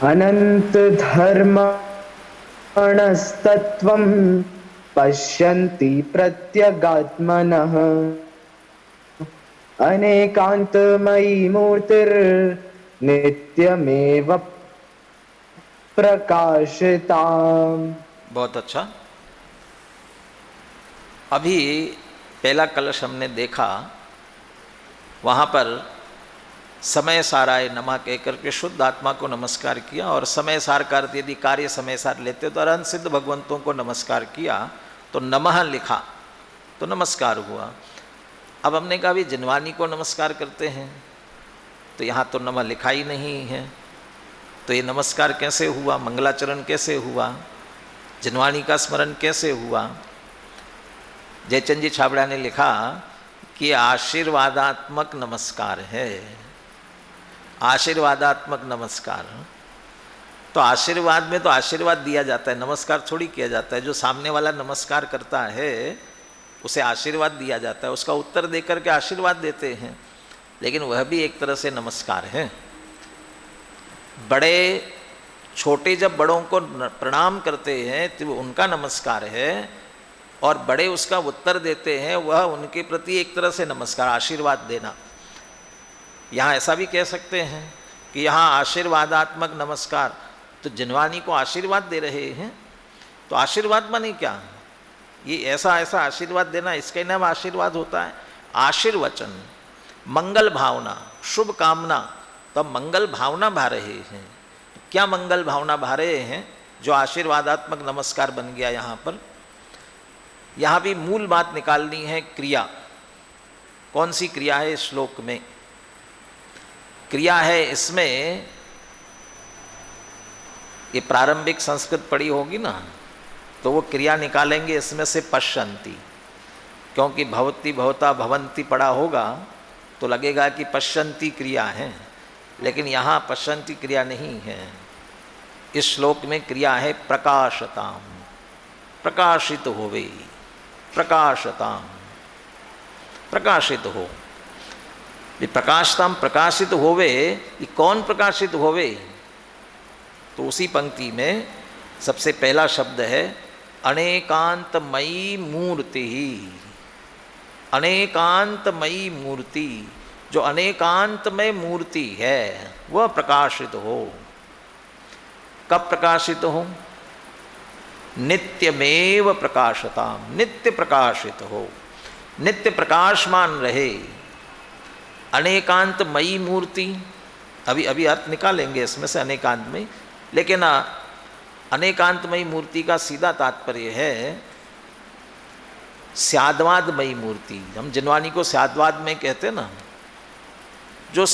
अनंत धर्मणस्तत्वं पश्यन्ति प्रत्यगात्मनः अनेकांतमयी मूर्तिर्नित्यमेव प्रकाशिताम्। बहुत अच्छा। अभी पहला कलश हमने देखा, वहाँ पर समय साराय नमः कहकर के शुद्ध आत्मा को नमस्कार किया, और समय सार का अर्थ यदि कार्य समय सार लेते तो अरहंत सिद्ध भगवंतों को नमस्कार किया, तो नमः लिखा तो नमस्कार हुआ। अब हमने कहा भी जिनवाणी को नमस्कार करते हैं, तो यहाँ तो नमः लिखा ही नहीं है, तो ये नमस्कार कैसे हुआ, मंगलाचरण कैसे हुआ, जिनवाणी का स्मरण कैसे हुआ। जयचंद जी छाबड़ा ने लिखा कि आशीर्वादात्मक नमस्कार है, आशीर्वादात्मक नमस्कार। तो आशीर्वाद में तो आशीर्वाद दिया जाता है, नमस्कार थोड़ी किया जाता है। जो सामने वाला नमस्कार करता है उसे आशीर्वाद दिया जाता है, उसका उत्तर देकर के आशीर्वाद देते हैं, लेकिन वह भी एक तरह से नमस्कार है। बड़े छोटे जब बड़ों को प्रणाम करते हैं तो उनका नमस्कार है, और बड़े उसका उत्तर देते हैं, वह उनके प्रति एक तरह से नमस्कार, आशीर्वाद देना। यहाँ ऐसा भी कह सकते हैं कि यहाँ आशीर्वादात्मक नमस्कार, तो जिनवाणी को आशीर्वाद दे रहे हैं, तो आशीर्वाद माने क्या, ये ऐसा ऐसा आशीर्वाद देना, इसका नाम आशीर्वाद होता है। आशीर्वचन, मंगल भावना, शुभ कामना, तो मंगल भावना भा रहे हैं। क्या मंगल भावना भा रहे हैं, जो आशीर्वादात्मक नमस्कार बन गया। यहाँ पर यहाँ भी मूल बात निकालनी है, क्रिया। कौन सी क्रिया है इस श्लोक में? क्रिया है इसमें, ये प्रारंभिक संस्कृत पढ़ी होगी ना, तो वो क्रिया निकालेंगे इसमें से पश्यन्ति, क्योंकि भवती भवता भवंती पढ़ा होगा तो लगेगा कि पश्यन्ति क्रिया है, लेकिन यहाँ पश्यन्ति क्रिया नहीं है। इस श्लोक में क्रिया है प्रकाशताम, प्रकाशित होवे, प्रकाशताम, प्रकाशित हो। ये प्रकाशताम, प्रकाशित होवे, ये कौन प्रकाशित होवे? तो उसी पंक्ति में सबसे पहला शब्द है अनेकांतमयी मूर्ति। अनेकांतमयी मूर्ति, जो अनेकांतमय मूर्ति है वह प्रकाशित हो। कब प्रकाशित हो? नित्यमेव प्रकाशताम, नित्य प्रकाशित हो, नित्य प्रकाशमान रहे। अनेकांतमयी मूर्ति, अभी अभी अर्थ निकालेंगे इसमें से अनेकांतमयी, लेकिन अनेकांतमयी मूर्ति का सीधा तात्पर्य है स्याद्वादमयी मूर्ति। हम जिनवाणी को स्याद्वाद में कहते ना, जो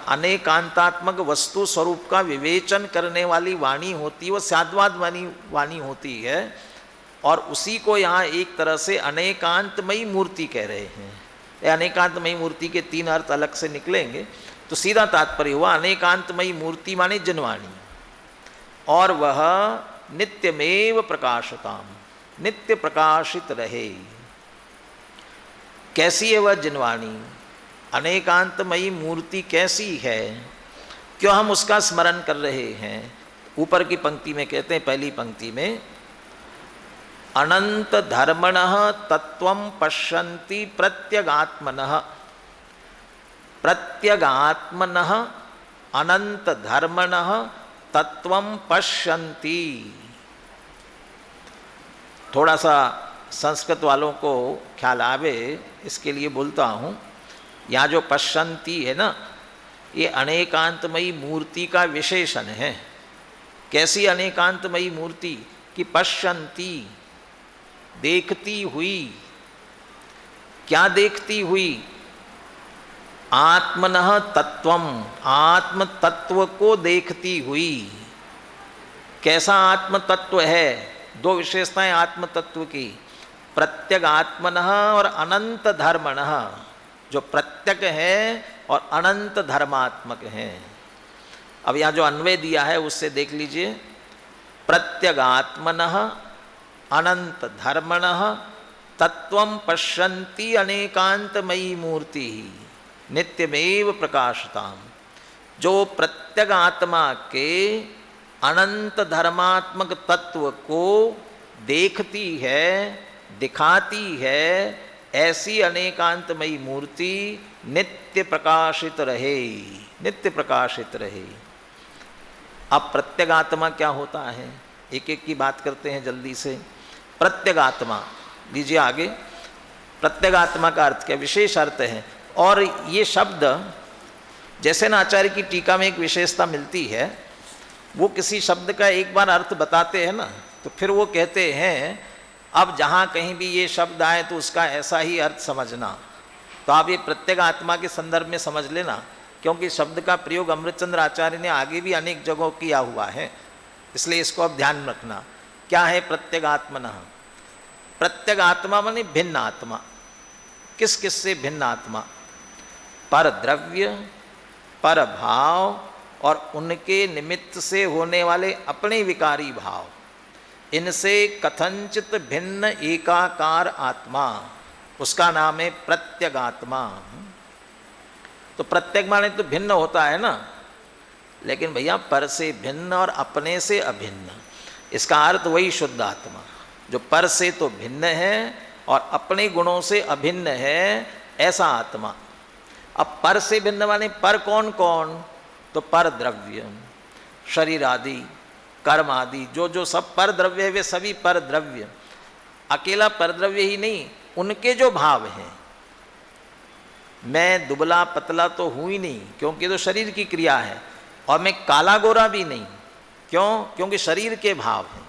अनेकांतात्मक वस्तु स्वरूप का विवेचन करने वाली वाणी होती है वो साधवाद वाणी होती है, और उसी को यहाँ एक तरह से अनेकांतमयी मूर्ति कह रहे हैं। अनेकांतमयी मूर्ति के 3 अर्थ अलग से निकलेंगे, तो सीधा तात्पर्य हुआ अनेकांतमयी मूर्ति माने जिनवाणी, और वह नित्यमेव प्रकाशताम, नित्य प्रकाशित रहे। कैसी है वह जिनवाणी? अनेकांतमयी मूर्ति कैसी है? क्यों हम उसका स्मरण कर रहे हैं? ऊपर की पंक्ति में कहते हैं, पहली पंक्ति में, अनंत धर्मणः तत्वं पश्यन्ति प्रत्यगात्मनः, प्रत्यगात्मनः अनंत धर्मणः तत्वं पश्यन्ति। थोड़ा सा संस्कृत वालों को ख्याल आवे इसके लिए बोलता हूँ। यहाँ जो पश्यन्ति है ना, ये अनेकांतमयी मूर्ति का विशेषण है। कैसी अनेकांतमयी मूर्ति? कि पश्यन्ति, देखती हुई। क्या देखती हुई? आत्मनः तत्वम, आत्म तत्व को देखती हुई। कैसा आत्म तत्व है? 2 विशेषताएं आत्म तत्व की, प्रत्यगात्मनः और अनंत धर्मणः। जो प्रत्यक है और अनंत धर्मात्मक है। अब यहाँ जो अन्वय दिया है उससे देख लीजिए, प्रत्यगात्मनः अनंत धर्मणः तत्वं पश्यन्ति अनेकांतमयी मूर्ति नित्यमेव प्रकाशताम। जो प्रत्यगात्मा के अनंत धर्मात्मक तत्व को देखती है, दिखाती है, ऐसी अनेकांतमयी मूर्ति नित्य प्रकाशित रहे, नित्य प्रकाशित रहे। अब प्रत्यगात्मा क्या होता है? एक एक की बात करते हैं जल्दी से। प्रत्यगात्मा लीजिए आगे। प्रत्यगात्मा का अर्थ क्या? विशेष अर्थ है। और ये शब्द जैसे ना आचार्य की टीका में एक विशेषता मिलती है, वो किसी शब्द का एक बार अर्थ बताते हैं ना, तो फिर वो कहते हैं अब जहाँ कहीं भी ये शब्द आए तो उसका ऐसा ही अर्थ समझना। तो आप ये प्रत्यगात्मा के संदर्भ में समझ लेना, क्योंकि शब्द का प्रयोग अमृतचंद्र आचार्य ने आगे भी अनेक जगहों किया हुआ है, इसलिए इसको अब ध्यान रखना। क्या है प्रत्यगात्मनः? प्रत्यगात्मा माने भिन्न आत्मा। किस किस से भिन्न आत्मा? पर द्रव्य, पर भाव और उनके निमित्त से होने वाले अपने विकारी भाव, इनसे कथंचित भिन्न एकाकार आत्मा, उसका नाम है प्रत्यगात्मा। तो प्रत्यग माने तो भिन्न होता है ना, लेकिन भैया पर से भिन्न और अपने से अभिन्न, इसका अर्थ वही शुद्ध आत्मा जो पर से तो भिन्न है और अपने गुणों से अभिन्न है, ऐसा आत्मा। अब पर से भिन्न माने पर कौन कौन? तो पर द्रव्य, शरीर आदि, कर्म आदि, जो जो सब पर द्रव्य है वे सभी पर द्रव्य। अकेला पर द्रव्य ही नहीं, उनके जो भाव हैं। मैं दुबला पतला तो हूँ ही नहीं, क्योंकि तो शरीर की क्रिया है, और मैं काला गोरा भी नहीं, क्यों? क्योंकि शरीर के भाव हैं।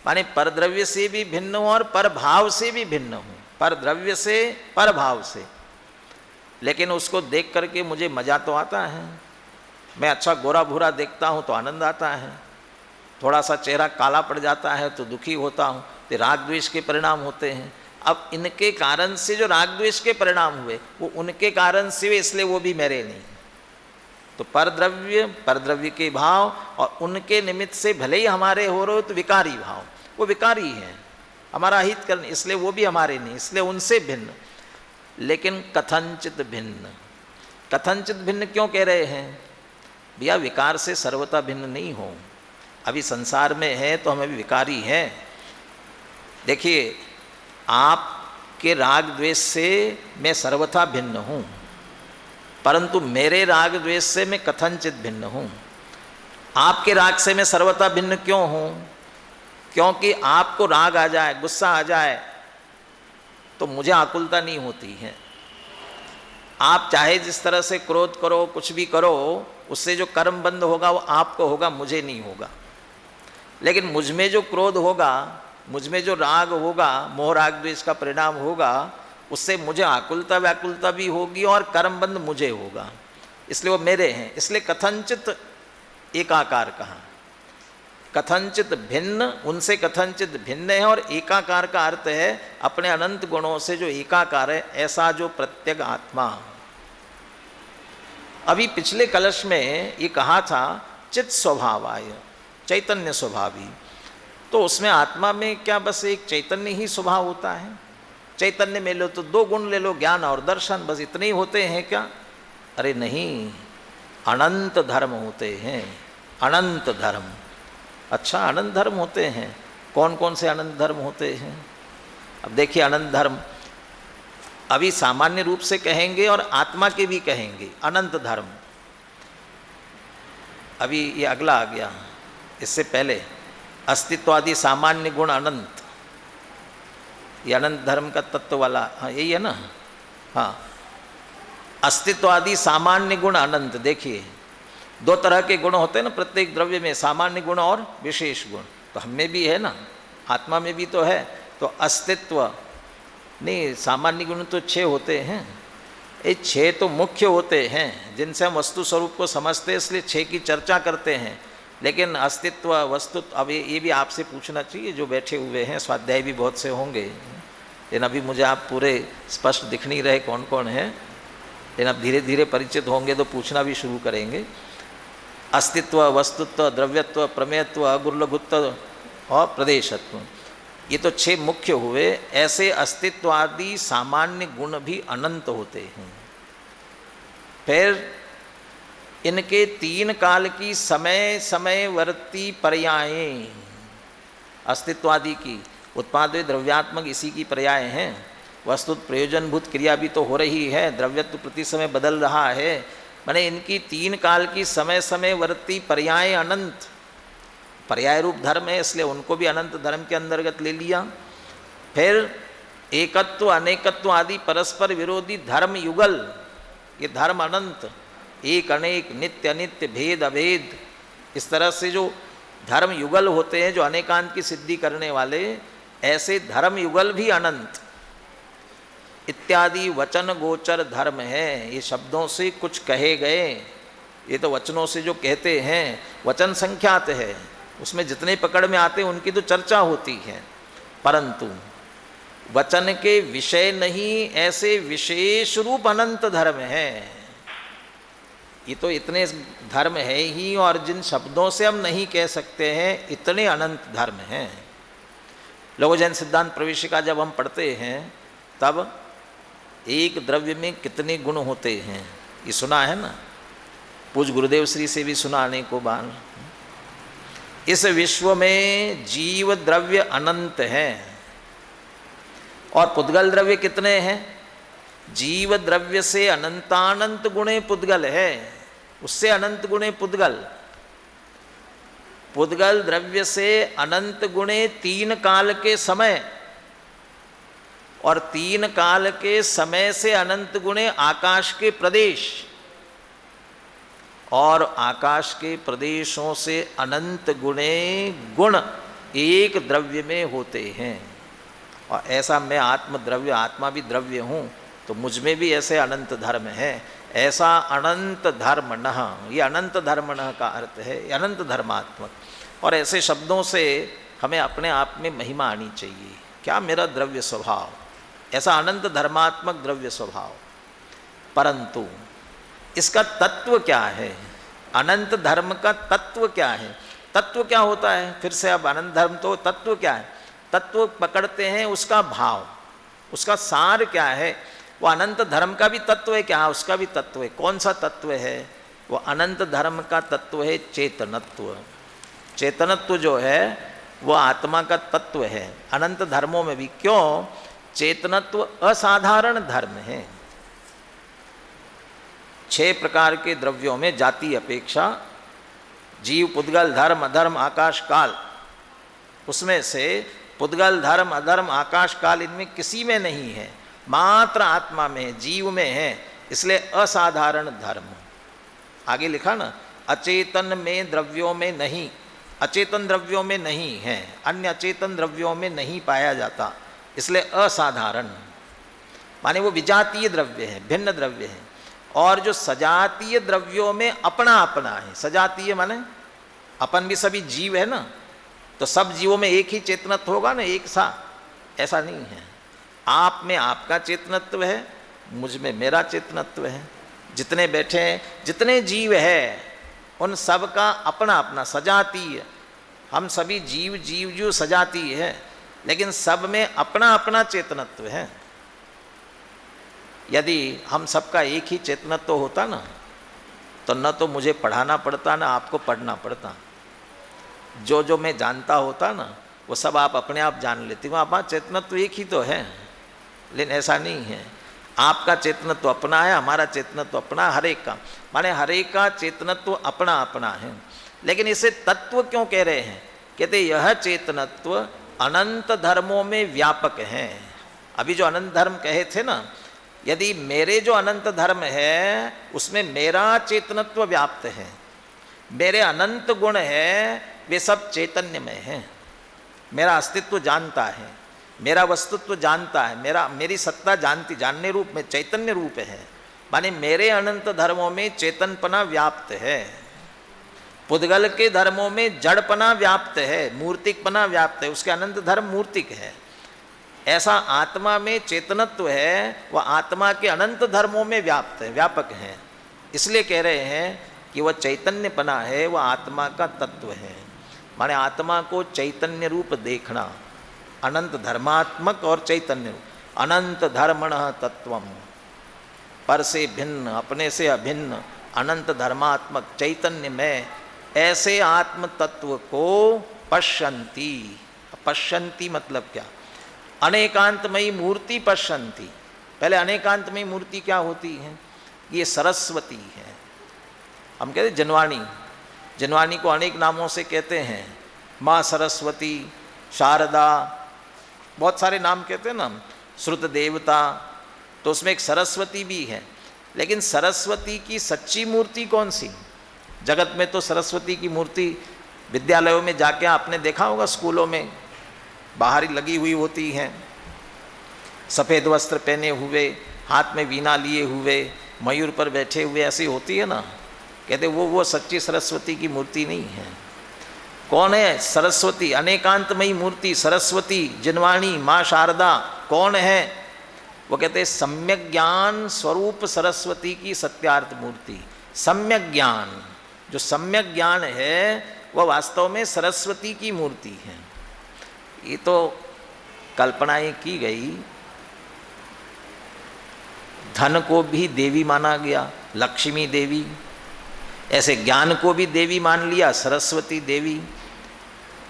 माने पर द्रव्य से भी भिन्न हूँ और पर भाव से भी भिन्न हूँ, पर द्रव्य से, पर भाव से। लेकिन उसको देख करके मुझे मज़ा तो आता है। मैं अच्छा गोरा भूरा देखता हूँ तो आनंद आता है, थोड़ा सा चेहरा काला पड़ जाता है तो दुखी होता हूँ, तो राग द्वेष के परिणाम होते हैं। अब इनके कारण से जो राग द्वेष के परिणाम हुए वो उनके कारण से हुए, इसलिए वो भी मेरे नहीं। तो पर द्रव्य के भाव और उनके निमित्त से भले ही हमारे हो रहे हो तो विकारी भाव, वो विकारी हैं, हमारा हित करने, इसलिए वो भी हमारे नहीं, इसलिए उनसे भिन्न। लेकिन कथंचित भिन्न, कथंचित भिन्न क्यों कह रहे हैं? भैया विकार से सर्वथा भिन्न नहीं हो। अभी संसार में है तो हम अभी विकारी हैं। देखिए, आपके राग द्वेष से मैं सर्वथा भिन्न हूँ, परंतु मेरे राग द्वेष से मैं कथंचित भिन्न हूँ। आपके राग से मैं सर्वथा भिन्न क्यों हूँ? क्योंकि आपको राग आ जाए, गुस्सा आ जाए तो मुझे आकुलता नहीं होती है। आप चाहे जिस तरह से क्रोध करो, कुछ भी करो, उससे जो कर्म बंद होगा वो आपको होगा, मुझे नहीं होगा। लेकिन मुझ में जो क्रोध होगा, मुझ में जो राग होगा, मोह राग द्वेष का परिणाम होगा, उससे मुझे आकुलता व्याकुलता भी होगी और कर्म बंद मुझे होगा। इसलिए वो मेरे हैं, इसलिए कथंचित एकाकार कहा। कथंचित भिन्न, उनसे कथंचित भिन्न है, और एकाकार का अर्थ है अपने अनंत गुणों से जो एकाकार है, ऐसा जो प्रत्यग आत्मा। अभी पिछले कलश में ये कहा था चित स्वभावाय, चैतन्य स्वभावी, तो उसमें आत्मा में क्या बस एक चैतन्य ही स्वभाव होता है? चैतन्य में लो तो 2 गुण ले लो, ज्ञान और दर्शन, बस इतने ही होते हैं क्या? अरे नहीं, अनंत धर्म होते हैं, अनंत धर्म। अच्छा, अनंत धर्म होते हैं, कौन कौन से अनंत धर्म होते हैं? अब देखिए, अनंत धर्म अभी सामान्य रूप से कहेंगे और आत्मा के भी कहेंगे अनंत धर्म। अभी ये अगला आ गया, इससे पहले अस्तित्वादि सामान्य गुण अनंत, ये अनंत धर्म का तत्व वाला, हाँ यही है ना। हाँ, अस्तित्वादि सामान्य गुण अनंत। देखिए 2 तरह के गुण होते हैं ना प्रत्येक द्रव्य में, सामान्य गुण और विशेष गुण। तो हम में भी है ना, आत्मा में भी तो है। तो अस्तित्व नहीं, सामान्य गुण तो 6 होते हैं, ये 6 तो मुख्य होते हैं जिनसे हम वस्तु स्वरूप को समझते हैं, इसलिए 6 की चर्चा करते हैं। लेकिन अस्तित्व, वस्तु, अब ये भी आपसे पूछना चाहिए जो बैठे हुए हैं, स्वाध्याय भी बहुत से होंगे, लेकिन अभी मुझे आप पूरे स्पष्ट दिख नहीं रहे कौन कौन है, लेकिन अब धीरे धीरे परिचित होंगे तो पूछना भी शुरू करेंगे। अस्तित्व, वस्तुत्व, द्रव्यत्व, प्रमेयत्व, गुरुलघुत्व और प्रदेशत्व, ये तो 6 मुख्य हुए। ऐसे अस्तित्व आदि सामान्य गुण भी अनंत होते हैं। फिर इनके 3 काल की समय समयवर्ती पर्यायें, अस्तित्व आदि की उत्पाद द्रव्यात्मक इसी की पर्याय हैं। वस्तुत प्रयोजनभूत क्रिया भी तो हो रही है, द्रव्यत्व प्रति समय बदल रहा है, माने इनकी 3 काल की समय समयवर्ती पर्याय अनंत, पर्याय रूप धर्म है, इसलिए उनको भी अनंत धर्म के अंतर्गत ले लिया। फिर एकत्व, अनेकत्व आदि परस्पर विरोधी धर्म युगल, ये धर्म अनंत, एक अनेक, नित्य अनित्य, भेद अभेद, इस तरह से जो धर्म युगल होते हैं जो अनेकांत की सिद्धि करने वाले, ऐसे धर्म युगल भी अनंत इत्यादि वचन गोचर धर्म है। ये शब्दों से कुछ कहे गए, ये तो वचनों से जो कहते हैं, वचन संख्यात है, उसमें जितने पकड़ में आते हैं उनकी तो चर्चा होती है, परंतु वचन के विषय नहीं, ऐसे विशेष रूप अनंत धर्म है। ये तो इतने धर्म है ही, और जिन शब्दों से हम नहीं कह सकते हैं, इतने अनंत धर्म हैं। लघुजैन सिद्धांत प्रवेशिका जब हम पढ़ते हैं तब एक द्रव्य में कितने गुण होते हैं ये सुना है ना, पूज्य गुरुदेव श्री से भी सुना अनेक को बार। इस विश्व में जीव द्रव्य अनंत हैं, और पुद्गल द्रव्य कितने हैं? जीव द्रव्य से अनंतानंत गुणे पुद्गल है, उससे अनंत गुणे पुद्गल। पुद्गल द्रव्य से अनंत गुणे 3 काल के समय, और 3 काल के समय से अनंत गुणे आकाश के प्रदेश, और आकाश के प्रदेशों से अनंत गुणे गुण एक द्रव्य में होते हैं। और ऐसा मैं आत्म द्रव्य, आत्मा भी द्रव्य हूँ, तो मुझ में भी ऐसे अनंत धर्म है। ऐसा अनंत धर्म नः, ये अनंत धर्म नः का अर्थ है, अनंत धर्मात्मक। और ऐसे शब्दों से हमें अपने आप में महिमा आनी चाहिए, क्या मेरा द्रव्य स्वभाव, ऐसा अनंत धर्मात्मक द्रव्य स्वभाव। परंतु इसका तत्व क्या है? अनंत धर्म का तत्व क्या है? तत्व क्या होता है? फिर से अब अनंत धर्म तो तत्व क्या है? तत्व पकड़ते हैं उसका भाव, उसका सार क्या है? वो अनंत धर्म का भी तत्व है क्या? उसका भी तत्व है। कौन सा तत्व है? वो अनंत धर्म का तत्व है चेतनत्व। चेतनत्व जो है वो आत्मा का तत्व है अनंत धर्मों में भी। क्यों? चेतनत्व असाधारण धर्म है। 6 प्रकार के द्रव्यों में जाति अपेक्षा जीव, पुद्गल, धर्म, अधर्म, आकाश, काल, उसमें से पुद्गल, धर्म, अधर्म, आकाश, काल इनमें किसी में नहीं है, मात्र आत्मा में, जीव में है, इसलिए असाधारण धर्म। आगे लिखा ना, अचेतन में द्रव्यों में नहीं, अचेतन द्रव्यों में नहीं है, अन्य अचेतन द्रव्यों में नहीं पाया जाता, इसलिए असाधारण, माने वो विजातीय द्रव्य है, भिन्न द्रव्य है। और जो सजातीय द्रव्यों में अपना अपना है। सजातीय माने अपन भी सभी जीव है ना, तो सब जीवों में एक ही चेतनत्व होगा ना, एक सा, ऐसा नहीं है। आप में आपका चेतनत्व है, मुझ में मेरा चेतनत्व है। जितने बैठे हैं, जितने जीव है, उन सब का अपना अपना सजातीय, हम सभी जीव जीव जो सजातीय है, लेकिन सब में अपना अपना चेतनत्व है। यदि हम सबका एक ही चेतनत्व होता ना, तो न तो मुझे पढ़ाना पड़ता ना आपको पढ़ना पड़ता। जो जो मैं जानता होता ना, वो सब आप अपने आप जान लेते। वहाँ चेतनत्व एक ही तो है, लेकिन ऐसा नहीं है। आपका चेतनत्व अपना है, हमारा चेतनत्व अपना, हर एक का, माने हर एक का चेतनत्व अपना अपना है। लेकिन इसे तत्व क्यों कह रहे हैं? कहते यह चेतनत्व अनंत धर्मों में व्यापक है। अभी जो अनंत धर्म कहे थे ना, यदि मेरे जो अनंत धर्म है उसमें मेरा चेतनत्व व्याप्त है, मेरे अनंत गुण है, वे सब चैतन्य में हैं। मेरा अस्तित्व जानता है, मेरा वस्तुत्व जानता है, मेरी सत्ता जानने रूप में चैतन्य रूप है। माने मेरे अनंत धर्मों में चेतनपना व्याप्त है। पुद्गल के धर्मों में जड़पना व्याप्त है, मूर्तिकपना व्याप्त है, उसके अनंत धर्म मूर्तिक है। ऐसा आत्मा में चेतनत्व है, वह आत्मा के अनंत धर्मों में व्याप्त है, व्यापक है। इसलिए कह रहे हैं कि वह चैतन्यपना है, वह आत्मा का तत्व है। माने आत्मा को चैतन्य रूप देखना, अनंत धर्मात्मक और चैतन्य रूप। अनंत धर्मण तत्वम, पर से भिन्न, अपने से अभिन्न, अनंत धर्मात्मक चैतन्य में ऐसे आत्म तत्व को पश्यन्ति। पश्यन्ति मतलब क्या? अनेकांतमयी मूर्ति पश्यन्ति। पहले अनेकांतमयी मूर्ति क्या होती है? ये सरस्वती है। हम कहते जनवाणी, जनवाणी को अनेक नामों से कहते हैं, माँ सरस्वती, शारदा, बहुत सारे नाम कहते हैं ना, श्रुत देवता, तो उसमें एक सरस्वती भी है। लेकिन सरस्वती की सच्ची मूर्ति कौन सी? जगत में तो सरस्वती की मूर्ति विद्यालयों में जाके आपने देखा होगा, स्कूलों में बाहर ही लगी हुई होती हैं, सफ़ेद वस्त्र पहने हुए, हाथ में वीणा लिए हुए, मयूर पर बैठे हुए, ऐसी होती है ना। कहते वो सच्ची सरस्वती की मूर्ति नहीं है। कौन है सरस्वती? अनेकांतमयी मूर्ति सरस्वती, जिनवाणी, माँ शारदा कौन है? वो कहते हैं सम्यक ज्ञान स्वरूप सरस्वती की सत्यार्थ मूर्ति। सम्यक ज्ञान, जो सम्यक ज्ञान है वह वास्तव में सरस्वती की मूर्ति है। ये तो कल्पनाएं की गई। धन को भी देवी माना गया, लक्ष्मी देवी, ऐसे ज्ञान को भी देवी मान लिया, सरस्वती देवी।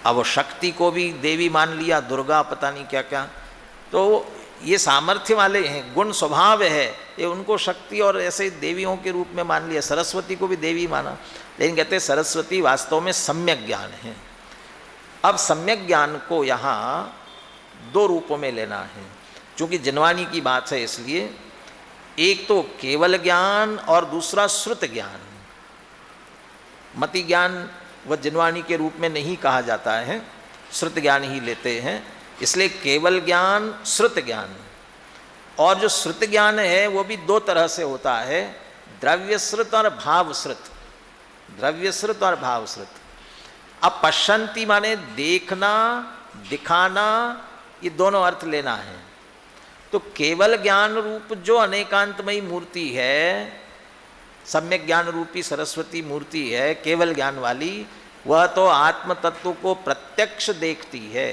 अब शक्ति को भी देवी मान लिया, दुर्गा, पता नहीं क्या क्या। तो ये सामर्थ्य वाले हैं, गुण स्वभाव है, ये उनको शक्ति और ऐसे देवियों के रूप में मान लिया। सरस्वती को भी देवी माना, लेकिन कहते हैं सरस्वती वास्तव में सम्यक ज्ञान है। अब सम्यक ज्ञान को यहाँ दो रूपों में लेना है, क्योंकि जिनवाणी की बात है इसलिए। एक तो केवल ज्ञान और दूसरा श्रुत ज्ञान। मति ज्ञान वह जिनवाणी के रूप में नहीं कहा जाता है, श्रुत ज्ञान ही लेते हैं। इसलिए केवल ज्ञान, श्रुत ज्ञान। और जो श्रुत ज्ञान है वो भी दो तरह से होता है, द्रव्य श्रुत और भाव श्रुत। द्रव्य श्रुत और भाव श्रुत। अब पश्यन्ति माने देखना, दिखाना, ये दोनों अर्थ लेना है। तो केवल ज्ञान रूप जो अनेकांतमयी मूर्ति है, सम्यक ज्ञान रूपी सरस्वती मूर्ति है केवल ज्ञान वाली, वह तो आत्म तत्व को प्रत्यक्ष देखती है,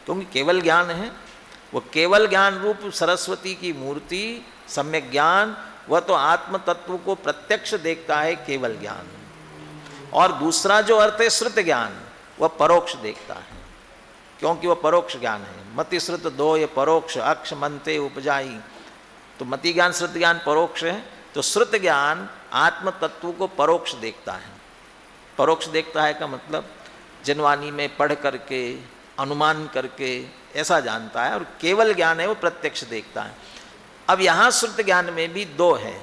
क्योंकि केवल ज्ञान है। वो केवल ज्ञान रूप सरस्वती की मूर्ति सम्यक ज्ञान, वह तो आत्म तत्व को प्रत्यक्ष देखता है, केवल ज्ञान। और दूसरा जो अर्थ है श्रुत ज्ञान, वह परोक्ष देखता है, क्योंकि वह परोक्ष ज्ञान है। मति श्रुत दो ये परोक्ष, अक्ष मनते उपजाई। तो मति ज्ञान श्रुत ज्ञान परोक्ष है, तो श्रुत ज्ञान आत्म तत्व को परोक्ष देखता है। परोक्ष देखता है का मतलब जिनवाणी में पढ़ करके, अनुमान करके ऐसा जानता है, और केवल ज्ञान है वो प्रत्यक्ष देखता है। अब यहाँ श्रुत ज्ञान में भी दो है,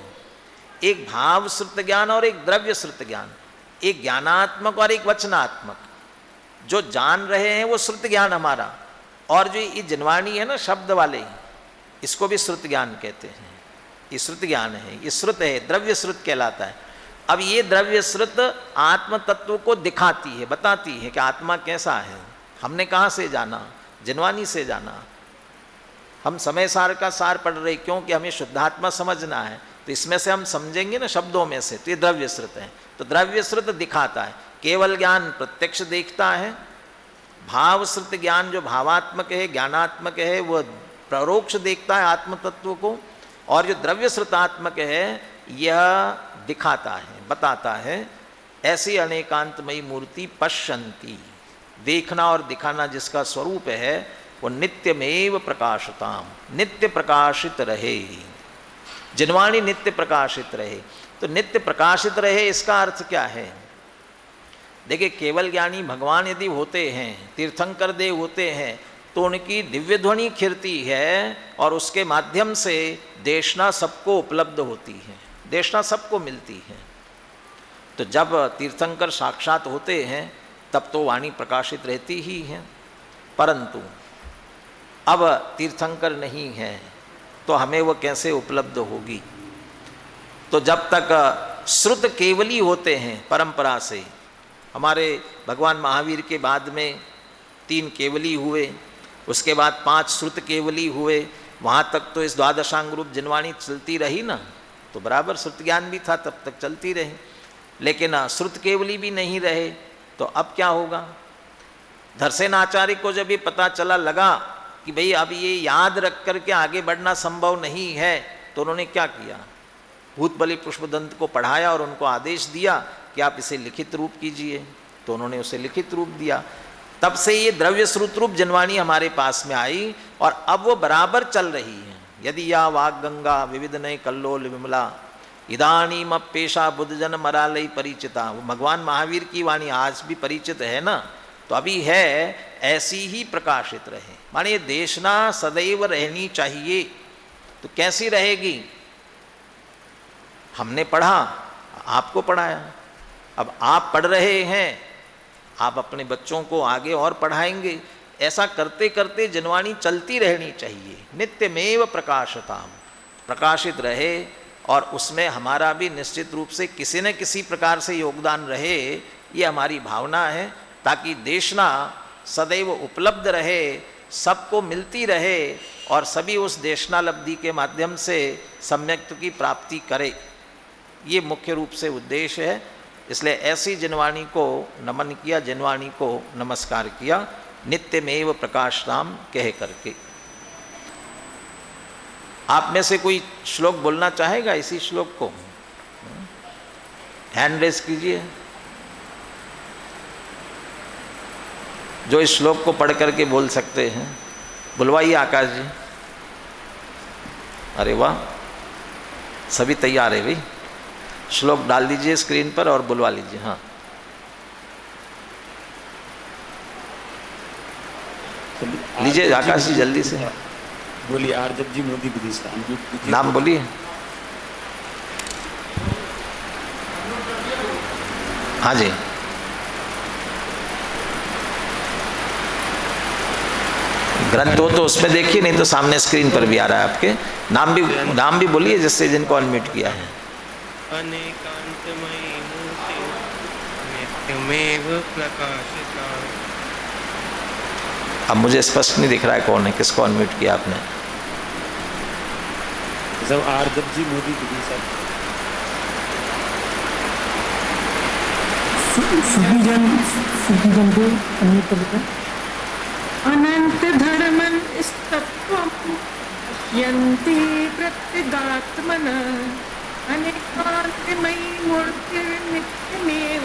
एक भाव श्रुत ज्ञान और एक द्रव्य श्रुत ज्ञान, एक ज्ञानात्मक और एक वचनात्मक। जो जान रहे हैं वो श्रुत ज्ञान हमारा, और जो ये जिनवाणी है ना शब्द वाले, इसको भी श्रुत ज्ञान कहते हैं। ये श्रुत ज्ञान है, ये श्रुत है, द्रव्य श्रुत कहलाता है। अब ये द्रव्य श्रुत आत्म तत्व को दिखाती है, बताती है कि आत्मा कैसा है। हमने कहाँ से जाना? जिनवानी से जाना। हम समय सार का सार पढ़ रहे, क्योंकि हमें शुद्धात्मा समझना है, तो इसमें से हम समझेंगे ना शब्दों में से, तो ये द्रव्य श्रुत है। तो द्रव्य श्रुत दिखाता है, केवल ज्ञान प्रत्यक्ष देखता है, भाव श्रुत ज्ञान जो भावात्मक है, ज्ञानात्मक है, वह परोक्ष देखता है आत्म तत्व को, और जो द्रव्य श्रुतात्मक है यह दिखाता है, बताता है। ऐसी अनेकांतमयी मूर्ति पश्यन्ति, देखना और दिखाना जिसका स्वरूप है वो नित्यमेव प्रकाशताम, नित्य प्रकाशित रहे। जिनवाणी नित्य प्रकाशित रहे। तो नित्य प्रकाशित रहे इसका अर्थ क्या है? देखिए, केवल ज्ञानी भगवान यदि होते हैं, तीर्थंकर देव होते हैं, तो उनकी दिव्य ध्वनि खिरती है और उसके माध्यम से देशना सबको उपलब्ध होती है, देशना सबको मिलती है। तो जब तीर्थंकर साक्षात होते हैं तब तो वाणी प्रकाशित रहती ही है, परंतु अब तीर्थंकर नहीं है तो हमें वह कैसे उपलब्ध होगी? तो जब तक श्रुत केवली होते हैं परंपरा से, हमारे भगवान महावीर के बाद में 3 केवली हुए, उसके बाद 5 श्रुत केवली हुए, वहाँ तक तो इस द्वादशांग रूप जिनवाणी चलती रही ना, तो बराबर श्रुत ज्ञान भी था, तब तक चलती रही। लेकिन श्रुत केवली भी नहीं रहे तो अब क्या होगा? धरसेन आचार्य को जब ये पता चला लगा कि भाई अब ये याद रख करके आगे बढ़ना संभव नहीं है, तो उन्होंने क्या किया? भूतबली पुष्पदंत को पढ़ाया और उनको आदेश दिया कि आप इसे लिखित रूप कीजिए। तो उन्होंने उसे लिखित रूप दिया। तब से ये द्रव्य श्रुत रूप जिनवाणी हमारे पास में आई और अब वो बराबर चल रही है। यदि या वाग गंगा विविध नय कल्लोल विमला इदानीम पेशा बुद्धजन मरालय परिचिता, वो भगवान महावीर की वाणी आज भी परिचित है ना, तो अभी है, ऐसी ही प्रकाशित रहे। मानिए देशना सदैव रहनी चाहिए। तो कैसी रहेगी? हमने पढ़ा, आपको पढ़ाया, अब आप पढ़ रहे हैं, आप अपने बच्चों को आगे और पढ़ाएंगे। ऐसा करते करते जिनवाणी चलती रहनी चाहिए। नित्यमेव प्रकाशताम, प्रकाशित रहे और उसमें हमारा भी निश्चित रूप से किसी न किसी प्रकार से योगदान रहे, ये हमारी भावना है, ताकि देशना सदैव उपलब्ध रहे, सबको मिलती रहे और सभी उस देशनालब्धि के माध्यम से सम्यक्त्व की प्राप्ति करे। ये मुख्य रूप से उद्देश्य है। इसलिए ऐसी जिनवाणी को नमन किया, जिनवाणी को नमस्कार किया, नित्यमेव प्रकाशताम कह करके। आप में से कोई श्लोक बोलना चाहेगा इसी श्लोक को? हैंड रेस कीजिए। जो इस श्लोक को पढ़ करके बोल सकते हैं, बुलवाइए आकाश जी। अरे वाह, सभी तैयार है भाई। श्लोक डाल दीजिए स्क्रीन पर और बुलवा लीजिए। हाँ, लीजिए आकाश जी जल्दी से बोलिए। आरजब जी मोदी विदिशा, नाम बोलिए। हाँ जी, ग्रंथ हो तो उसमें देखिए, नहीं तो सामने स्क्रीन पर भी आ रहा है आपके। नाम भी बोलिए जिससे जिनको अनम्यूट किया है। अनेकांतमयी मूर्ति नित्यमेव प्रकाशिता। अब मुझे स्पष्ट नहीं दिख रहा है कौन है, किसको अनम्यूट किया आपने? सब आरजब जी मोदी विदिशा। सुखीजन को अनम्यूट कर देते हैं। अनंत धर्मन स्तत्वं यन्ति प्रत्यगात्मन अनेकांतमयी मूर्तिर्नित्यमेव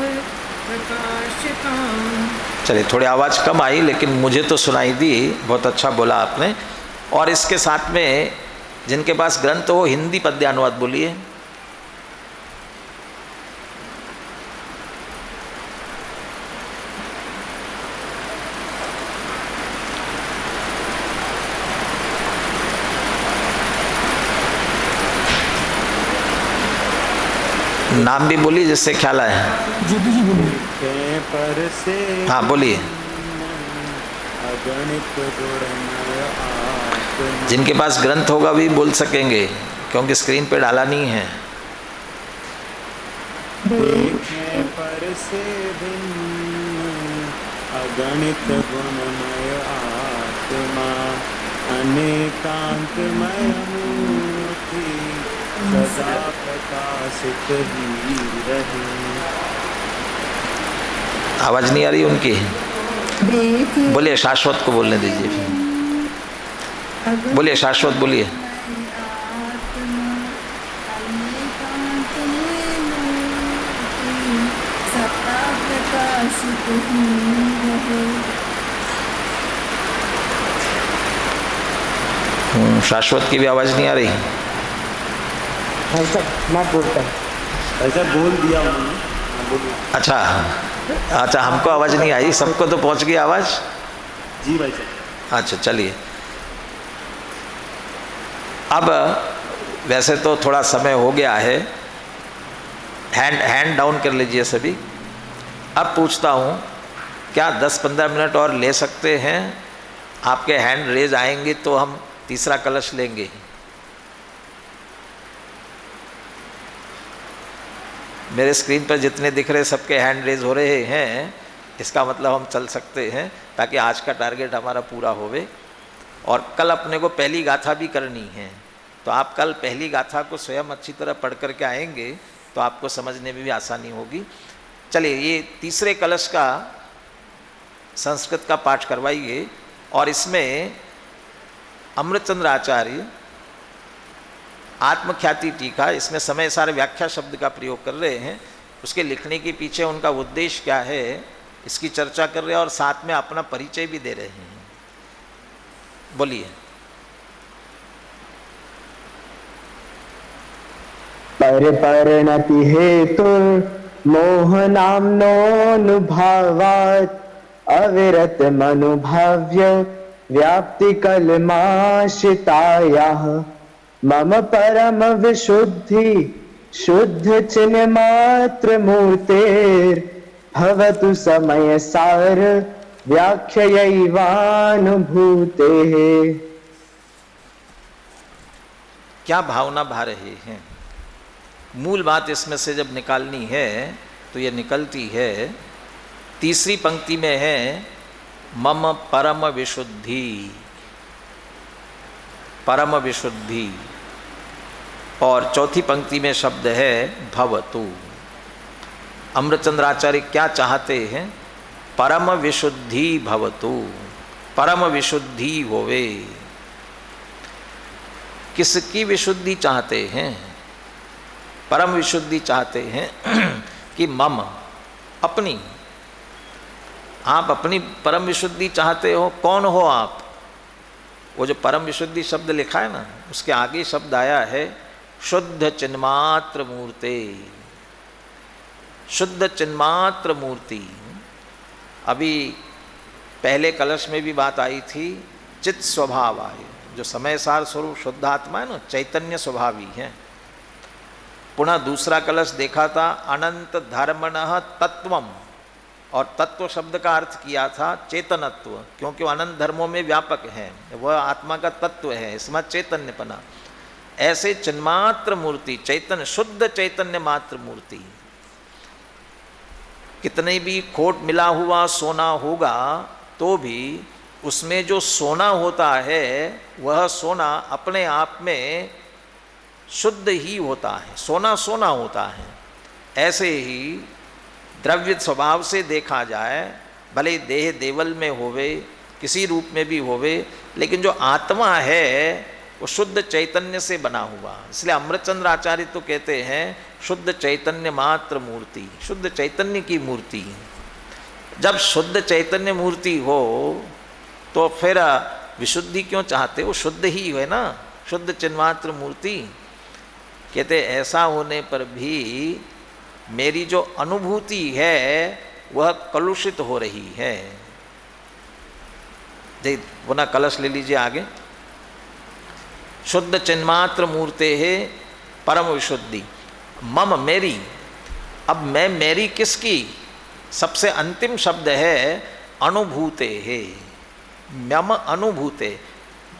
प्रकाशिताम्। चलिए, थोड़ी आवाज़ कम आई लेकिन मुझे तो सुनाई दी। बहुत अच्छा बोला आपने। और इसके साथ में जिनके पास ग्रंथ हो, हिंदी पद्यानुवाद बोलिए। नाम भी बोलिए जिससे ख्याल आए। ज्योति जी बोलिए। पर से हाँ बोलिए। अगणित गुण आप जिनके पास ग्रंथ होगा भी बोल सकेंगे, क्योंकि स्क्रीन पे डाला नहीं है। देखें पर से भिन्न अगणित गुणमय आत्मा, अनेकांतमय मूर्ति सदा प्रकाशित ही रहे। आवाज नहीं आ रही उनकी? बोलिए, शाश्वत को बोलने दीजिए। बोलिए, शाश्वत बोलिए। शाश्वत की भी आवाज नहीं आ रही। हाँ सर, मैं बोलता हूँ। ऐसा बोल दिया उन्होंने। हाँ, बोलिए। अच्छा, हमको आवाज नहीं आई, सबको तो पहुंच गई आवाज। जी भाई साहब। अच्छा, चलिए। अब वैसे तो थोड़ा समय हो गया है, हैंड डाउन कर लीजिए सभी। अब पूछता हूँ, क्या 10-15 मिनट और ले सकते हैं? आपके हैंड रेज आएंगे तो हम तीसरा कलश लेंगे। मेरे स्क्रीन पर जितने दिख रहे सबके हैंड रेज हो रहे हैं, इसका मतलब हम चल सकते हैं, ताकि आज का टारगेट हमारा पूरा होवे। और कल अपने को पहली गाथा भी करनी है, तो आप कल पहली गाथा को स्वयं अच्छी तरह पढ़ करके आएंगे तो आपको समझने में भी आसानी होगी। चलिए, ये तीसरे कलश का संस्कृत का पाठ करवाइए। और इसमें अमृतचंद्र आचार्य आत्मख्याति टीका, इसमें समय सारे व्याख्या शब्द का प्रयोग कर रहे हैं। उसके लिखने के पीछे उनका उद्देश्य क्या है, इसकी चर्चा कर रहे हैं और साथ में अपना परिचय भी दे रहे हैं। बोलिए। परिणति हेतु मोहनाम्नोऽनुभावात् अविरत मनुभाव्य व्याप्ति कलमाश्रितायाः मम परम विशुद्धि शुद्ध चिन्ह मात्र मूर्तेर्भवतु समय सार व्याख्यैवानुभूतेः। क्या भावना भा रहे हैं? मूल बात इसमें से जब निकालनी है तो ये निकलती है। तीसरी पंक्ति में है मम परम विशुद्धि, परम विशुद्धि। और चौथी पंक्ति में शब्द है भवतु। अमृतचंद्र आचार्य क्या चाहते हैं? परम विशुद्धि भवतु, परम विशुद्धि होवे। किसकी विशुद्धि चाहते हैं? परम विशुद्धि चाहते हैं कि मम, अपनी, आप अपनी परम विशुद्धि चाहते हो। कौन हो आप? वो जो परम विशुद्धि शब्द लिखा है ना, उसके आगे शब्द आया है शुद्ध चिन्मात्र मूर्ते, शुद्ध चिन्मात्र मूर्ति। अभी पहले कलश में भी बात आई थी, चित स्वभाव आए, जो समय सार स्वरूप शुद्ध आत्मा है ना, चैतन्य स्वभावी है। पुनः दूसरा कलश देखा था अनंत धर्मणः तत्वम, और तत्व शब्द का अर्थ किया था चेतनत्व, क्योंकि वो अनंत धर्मों में व्यापक है, वह आत्मा का तत्व है, इसमें चैतन्यपना। ऐसे चिन्मात्र मूर्ति, चैतन्य, शुद्ध चैतन्य मात्र मूर्ति। कितने भी खोट मिला हुआ सोना होगा तो भी उसमें जो सोना होता है वह सोना अपने आप में शुद्ध ही होता है, सोना सोना होता है। ऐसे ही द्रव्य स्वभाव से देखा जाए, भले देह देवल में होवे, किसी रूप में भी होवे, लेकिन जो आत्मा है वो शुद्ध चैतन्य से बना हुआ। इसलिए अमृतचंद्र आचार्य तो कहते हैं शुद्ध चैतन्य मात्र मूर्ति, शुद्ध चैतन्य की मूर्ति। जब शुद्ध चैतन्य मूर्ति हो तो फिर विशुद्धि क्यों चाहते हो? शुद्ध ही है ना, शुद्ध चिन्मात्र मूर्ति। कहते ऐसा होने पर भी मेरी जो अनुभूति है वह कलुषित हो रही है। पुनः कलश ले लीजिए आगे। शुद्ध चिन्मात्र मूर्ते है परम विशुद्धि। मम, मेरी। अब मैं मेरी किसकी? सबसे अंतिम शब्द है अनुभूते है, मम अनुभूते।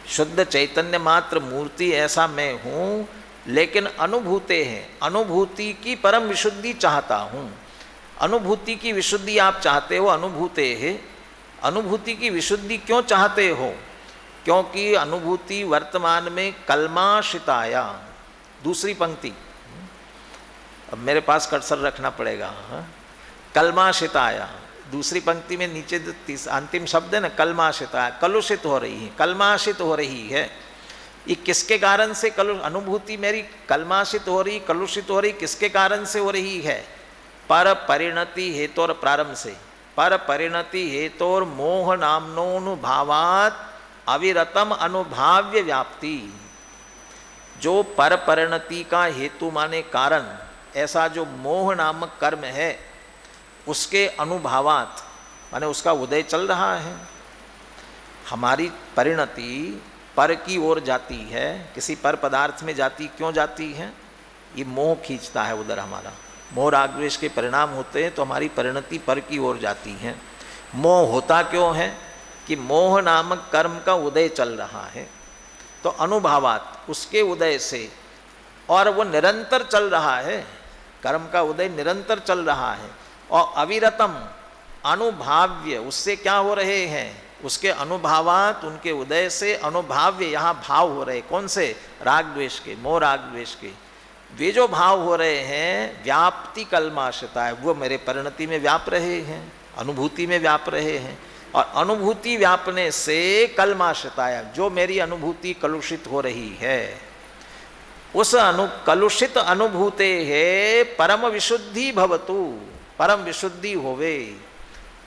शुद्ध चैतन्य मात्र मूर्ति ऐसा मैं हूँ लेकिन अनुभूते हैं, अनुभूति की परम विशुद्धि चाहता हूँ। अनुभूति की विशुद्धि आप चाहते हो, अनुभूते है। अनुभूति की विशुद्धि क्यों चाहते हो? क्योंकि अनुभूति वर्तमान में कल्माशिताया, दूसरी पंक्ति, अब मेरे पास कर्सर रखना पड़ेगा, कल्माशिताया, दूसरी पंक्ति में नीचे जो अंतिम शब्द है ना, कल्माशिताया, कलुषित हो रही है, कल्माशित हो रही है। ये किसके कारण से अनुभूति मेरी कल्माशित हो रही, कलुषित हो रही, किसके कारण से हो रही है? पर परिणति हेतोर प्रारंभ से, पर परिणति हेतोर मोह नामनोनुभावात अविरतम अनुभाव्य व्याप्ति। जो पर परिणति का हेतु माने कारण, ऐसा जो मोह नामक कर्म है, उसके अनुभावात माने उसका उदय चल रहा है। हमारी परिणति पर की ओर जाती है, किसी पर पदार्थ में जाती, क्यों जाती है? ये मोह खींचता है उधर, हमारा मोह राग द्वेष के परिणाम होते हैं तो हमारी परिणति पर की ओर जाती है। मोह होता क्यों है? कि मोह नामक कर्म का उदय चल रहा है, तो अनुभावात, उसके उदय से, और वो निरंतर चल रहा है, कर्म का उदय निरंतर चल रहा है। और अविरतम अनुभाव्य, उससे क्या हो रहे हैं? उसके अनुभावात, उनके उदय से अनुभाव्य, यहाँ भाव हो रहे, कौन से? राग द्वेष के, मोह राग द्वेष के। वे जो भाव हो रहे हैं व्याप्ति कल्माशता है, वो मेरे परिणति में व्याप रहे हैं, अनुभूति में व्याप रहे हैं। और अनुभूति व्यापने से कल्माशताया, जो मेरी अनुभूति कलुषित हो रही है, उस कलुषित अनुभूते है परम विशुद्धि भवतु, परम विशुद्धि होवे।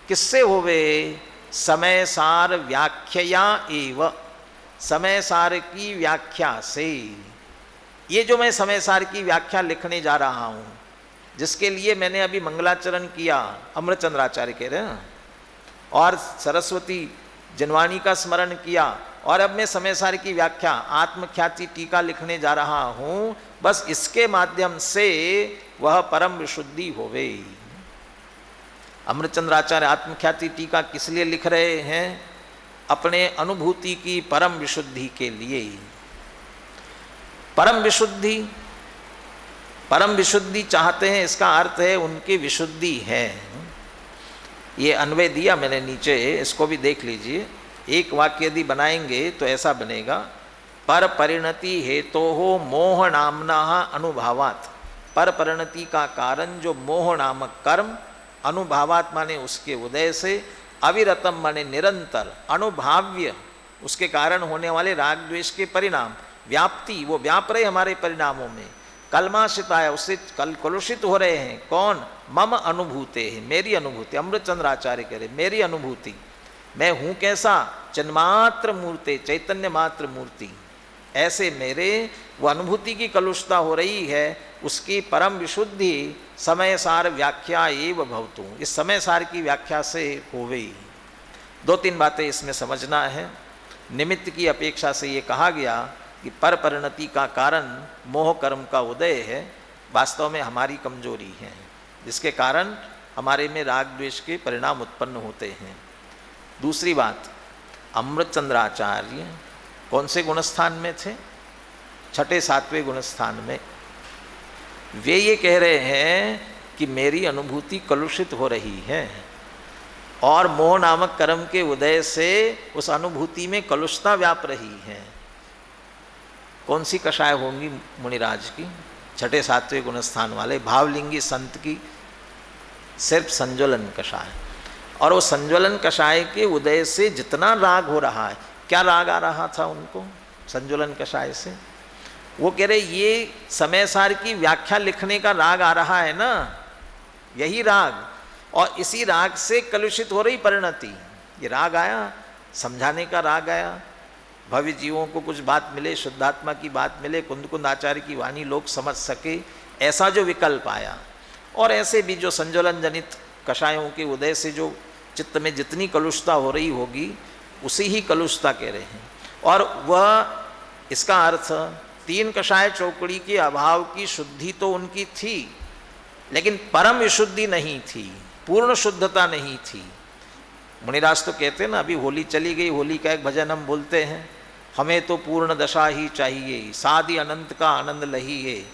किससे होवे? समय सार व्याख्या एव, समय सार की व्याख्या से। ये जो मैं समय सार की व्याख्या लिखने जा रहा हूँ, जिसके लिए मैंने अभी मंगलाचरण किया, अमृतचंद्राचार्य कह रहे हैं, और सरस्वती जनवाणी का स्मरण किया, और अब मैं समय सार की व्याख्या आत्मख्याति टीका लिखने जा रहा हूँ। बस इसके माध्यम से वह परम विशुद्धि होवे। अमृतचंद्राचार्य आत्मख्याति टीका किस लिए लिख रहे हैं? अपने अनुभूति की परम विशुद्धि के लिए। परम विशुद्धि, परम विशुद्धि चाहते हैं, इसका अर्थ है उनकी विशुद्धि है। ये अन्वय दिया मैंने नीचे, इसको भी देख लीजिए। एक वाक्य यदि बनाएंगे तो ऐसा बनेगा, पर परिणति हेतु हो मोह नामना अनुभावात। पर परिणति का कारण जो मोह नामक कर्म, अनुभावात माने उसके उदय से, अविरतम माने निरंतर, अनुभाव्य उसके कारण होने वाले राग द्वेष के परिणाम, व्याप्ति, वो व्याप रहे हमारे परिणामों में। कल्माशिताया, उससे कलुषित हो रहे हैं। कौन? मम अनुभूते है, मेरी अनुभूति। अमृतचंद्राचार्य कह रहे मेरी अनुभूति, मैं हूँ कैसा? चिन्मात्र मूर्ति, चैतन्य मात्र मूर्ति। ऐसे मेरे वो अनुभूति की कलुषता हो रही है, उसकी परम विशुद्धि समय सार व्याख्या एव भवतु, इस समय सार की व्याख्या से होवे। दो तीन बातें इसमें समझना है। निमित्त की अपेक्षा से ये कहा गया कि पर परिणति का कारण मोह कर्म का उदय है, वास्तव में हमारी कमजोरी है, जिसके कारण हमारे में राग द्वेष के परिणाम उत्पन्न होते हैं। दूसरी बात, अमृतचंद्राचार्य कौन से गुणस्थान में थे? छठे सातवें गुणस्थान में। वे ये कह रहे हैं कि मेरी अनुभूति कलुषित हो रही है, और मोह नामक कर्म के उदय से उस अनुभूति में कलुषता व्याप रही है। कौन सी कषाय होंगी मुनिराज की? छठे सातवें गुणस्थान वाले भावलिंगी संत की सिर्फ संज्वलन कषाय। और वो संज्वलन कषाय के उदय से जितना राग हो रहा है, क्या राग आ रहा था उनको संज्वलन कषाय से? वो कह रहे ये समय सार की व्याख्या लिखने का राग आ रहा है ना, यही राग, और इसी राग से कलुषित हो रही परिणति। ये राग आया, समझाने का राग आया, भव्य जीवों को कुछ बात मिले, शुद्धात्मा की बात मिले, कुंद कुंद आचार्य की वाणी लोग समझ सके, ऐसा जो विकल्प आया। और ऐसे भी जो संज्वलन जनित कषायों के उदय से जो चित्त में जितनी कलुषता हो रही होगी, उसी ही कलुषता कह रहे हैं। और वह इसका अर्थ तीन कषाय चौकड़ी के अभाव की शुद्धि तो उनकी थी, लेकिन परम विशुद्धि नहीं थी, पूर्ण शुद्धता नहीं थी। मुनिराज तो कहते हैं ना, अभी होली चली गई, होली का एक भजन हम बोलते हैं, हमें तो पूर्ण दशा ही चाहिए, साधी अनंत का आनंद लहिए,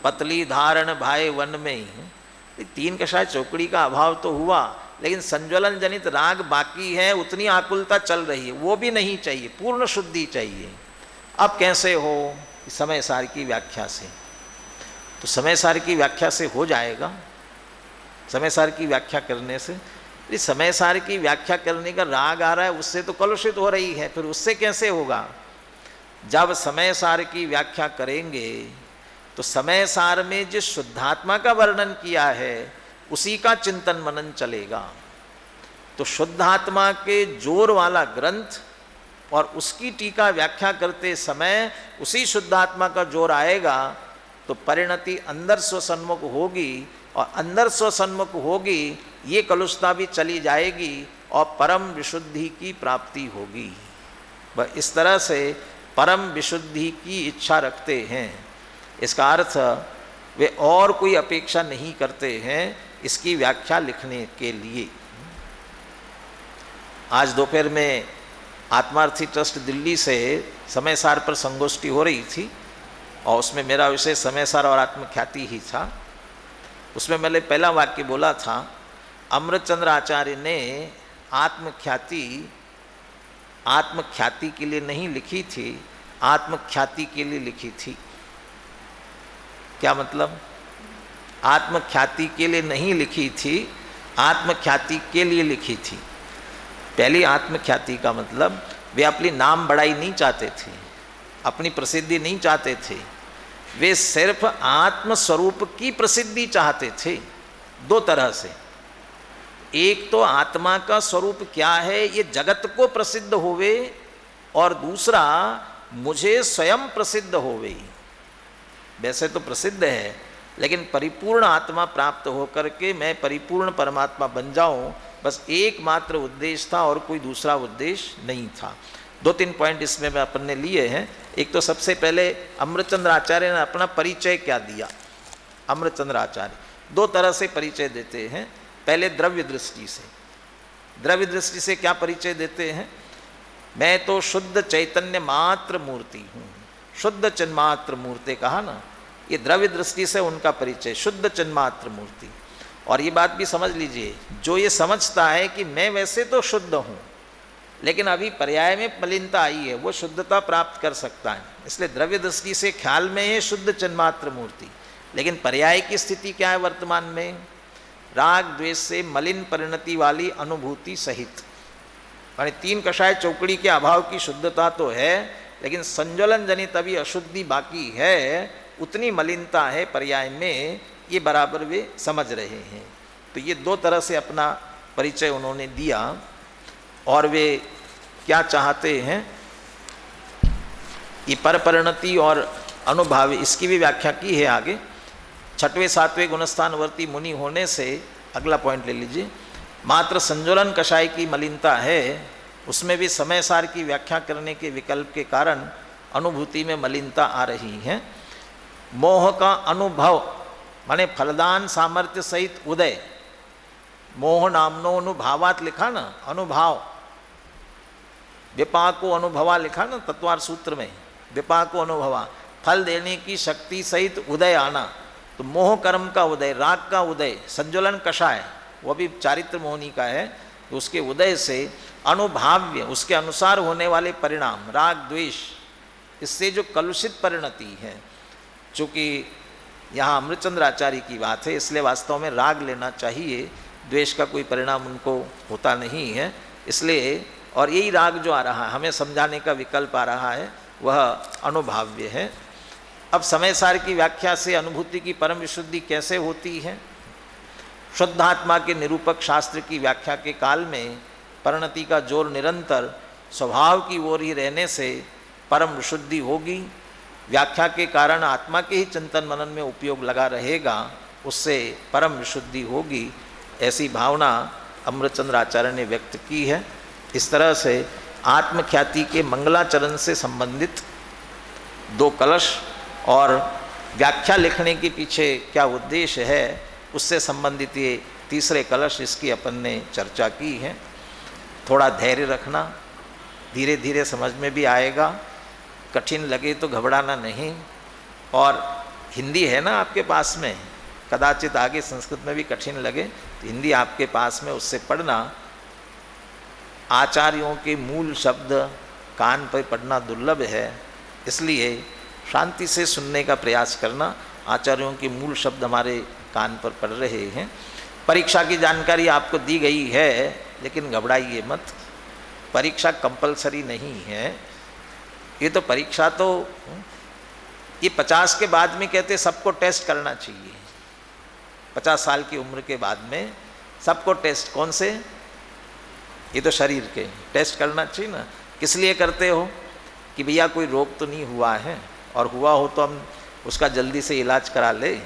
पतली धारण भाए वन में। ये तीन कषाय चौकड़ी का अभाव तो हुआ, लेकिन संज्वलन जनित राग बाकी है, उतनी आकुलता चल रही है, वो भी नहीं चाहिए, पूर्ण शुद्धि चाहिए। अब कैसे हो? समय सार की व्याख्या से। तो समय सार की व्याख्या से हो जाएगा। समय सार की व्याख्या करने से, समय सार की व्याख्या करने का राग आ रहा है, उससे तो कलुषित हो रही है, फिर उससे कैसे होगा? जब समय सार की व्याख्या करेंगे तो समय सार में जिस शुद्धात्मा का वर्णन किया है उसी का चिंतन मनन चलेगा। तो शुद्धात्मा के जोर वाला ग्रंथ और उसकी टीका व्याख्या करते समय उसी शुद्धात्मा का जोर आएगा, तो परिणति अंदर स्वसन्मुख होगी, और अंदर स्वसन्मुख होगी, ये कलुषता भी चली जाएगी और परम विशुद्धि की प्राप्ति होगी। वह इस तरह से परम विशुद्धि की इच्छा रखते हैं। इसका अर्थ वे और कोई अपेक्षा नहीं करते हैं इसकी व्याख्या लिखने के लिए। आज दोपहर में आत्मार्थी ट्रस्ट दिल्ली से समय सार पर संगोष्ठी हो रही थी, और उसमें मेरा विषय समय सार और आत्मख्याति ही था। उसमें मैंने पहला वाक्य बोला था, अमृतचंद्र आचार्य ने आत्मख्याति के लिए नहीं लिखी थी, आत्मख्याति के लिए लिखी थी। क्या मतलब? आत्मख्याति के लिए नहीं लिखी थी, आत्मख्याति के लिए लिखी थी। पहली आत्मख्याति का मतलब वे अपनी नाम बढ़ाई नहीं चाहते थे, अपनी प्रसिद्धि नहीं चाहते थे, वे सिर्फ आत्मस्वरूप की प्रसिद्धि चाहते थे। दो तरह से, एक तो आत्मा का स्वरूप क्या है ये जगत को प्रसिद्ध होवे, और दूसरा मुझे स्वयं प्रसिद्ध होवे। वैसे तो प्रसिद्ध है, लेकिन परिपूर्ण आत्मा प्राप्त होकर के मैं परिपूर्ण परमात्मा बन जाऊं, बस एकमात्र उद्देश्य था और कोई दूसरा उद्देश्य नहीं था। दो तीन पॉइंट इसमें मैं अपन ने लिए हैं। एक तो सबसे पहले अमृतचंद्र आचार्य ने अपना परिचय क्या दिया। अमृतचंद्र आचार्य दो तरह से परिचय देते हैं। पहले द्रव्य दृष्टि से, द्रव्य दृष्टि से क्या परिचय देते हैं? मैं तो शुद्ध चैतन्य मात्र मूर्ति हूँ, शुद्ध चिन्मात्र मूर्ति कहा ना, ये द्रव्य दृष्टि से उनका परिचय, शुद्ध चिन्मात्र मूर्ति। और ये बात भी समझ लीजिए, जो ये समझता है कि मैं वैसे तो शुद्ध हूँ, लेकिन अभी पर्याय में मलिनता आई है, वो शुद्धता प्राप्त कर सकता है। इसलिए द्रव्य दृष्टि से ख्याल में है शुद्ध चिन्मात्र मूर्ति, लेकिन पर्याय की स्थिति क्या है वर्तमान में? राग द्वेष से मलिन परिणति वाली अनुभूति सहित। माने तीन कषाय चौकड़ी के अभाव की शुद्धता तो है, लेकिन संज्वलन जनित अभी अशुद्धि बाकी है, उतनी मलिनता है पर्याय में, ये बराबर वे समझ रहे हैं। तो ये दो तरह से अपना परिचय उन्होंने दिया। और वे क्या चाहते हैं, ये परपरिणति और अनुभाव, इसकी भी व्याख्या की है आगे। छठवें सातवें गुणस्थानवर्ती मुनि होने से अगला पॉइंट ले लीजिए, मात्र संज्वलन कषाय की मलिनता है, उसमें भी समय सार की व्याख्या करने के विकल्प के कारण अनुभूति में मलिनता आ रही है। मोह का अनुभव माने फलदान सामर्थ्य सहित उदय, मोह नामनो अनुभावात लिखा ना, अनुभाव, विपाको अनुभवा लिखा ना तत्वार सूत्र में, विपाको अनुभवा, फल देने की शक्ति सहित उदय आना। तो मोह कर्म का उदय, राग का उदय, संज्वलन कषाय वो भी चारित्र मोहनी का है, तो उसके उदय से अनुभाव्य, उसके अनुसार होने वाले परिणाम, राग द्वेष, इससे जो कलुषित परिणति है। चूँकि यहाँ अमृतचंद्र आचार्य की बात है, इसलिए वास्तव में राग लेना चाहिए, द्वेष का कोई परिणाम उनको होता नहीं है। इसलिए और यही राग जो आ रहा है, हमें समझाने का विकल्प आ रहा है, वह अनुभाव्य है। अब समय सार की व्याख्या से अनुभूति की परम विशुद्धि कैसे होती है? शुद्धात्मा के निरूपक शास्त्र की व्याख्या के काल में परिणति का जोर निरंतर स्वभाव की ओर ही रहने से परम विशुद्धि होगी। व्याख्या के कारण आत्मा के ही चिंतन मनन में उपयोग लगा रहेगा, उससे परम विशुद्धि होगी। ऐसी भावना अमृतचंद्र आचार्य ने व्यक्त की है। इस तरह से आत्मख्याति के मंगलाचरण से संबंधित दो कलश और व्याख्या लिखने के पीछे क्या उद्देश्य है, उससे संबंधित ये तीसरे कलश, इसकी अपन ने चर्चा की है। थोड़ा धैर्य रखना, धीरे धीरे समझ में भी आएगा। कठिन लगे तो घबराना नहीं। और हिंदी है ना आपके पास में, कदाचित आगे संस्कृत में भी कठिन लगे तो हिंदी आपके पास में, उससे पढ़ना। आचार्यों के मूल शब्द कान पर पढ़ना दुर्लभ है, इसलिए शांति से सुनने का प्रयास करना। आचार्यों के मूल शब्द हमारे कान पर पड़ रहे हैं। परीक्षा की जानकारी आपको दी गई है, लेकिन घबराइए मत, परीक्षा कंपलसरी नहीं है। ये तो परीक्षा तो ये 50 के बाद में कहते सबको टेस्ट करना चाहिए। 50 साल की उम्र के बाद में सबको टेस्ट, कौन से? ये तो शरीर के टेस्ट करना चाहिए ना। किस लिए करते हो? कि भैया कोई रोग तो नहीं हुआ है, और हुआ हो तो हम उसका जल्दी से इलाज करा ले।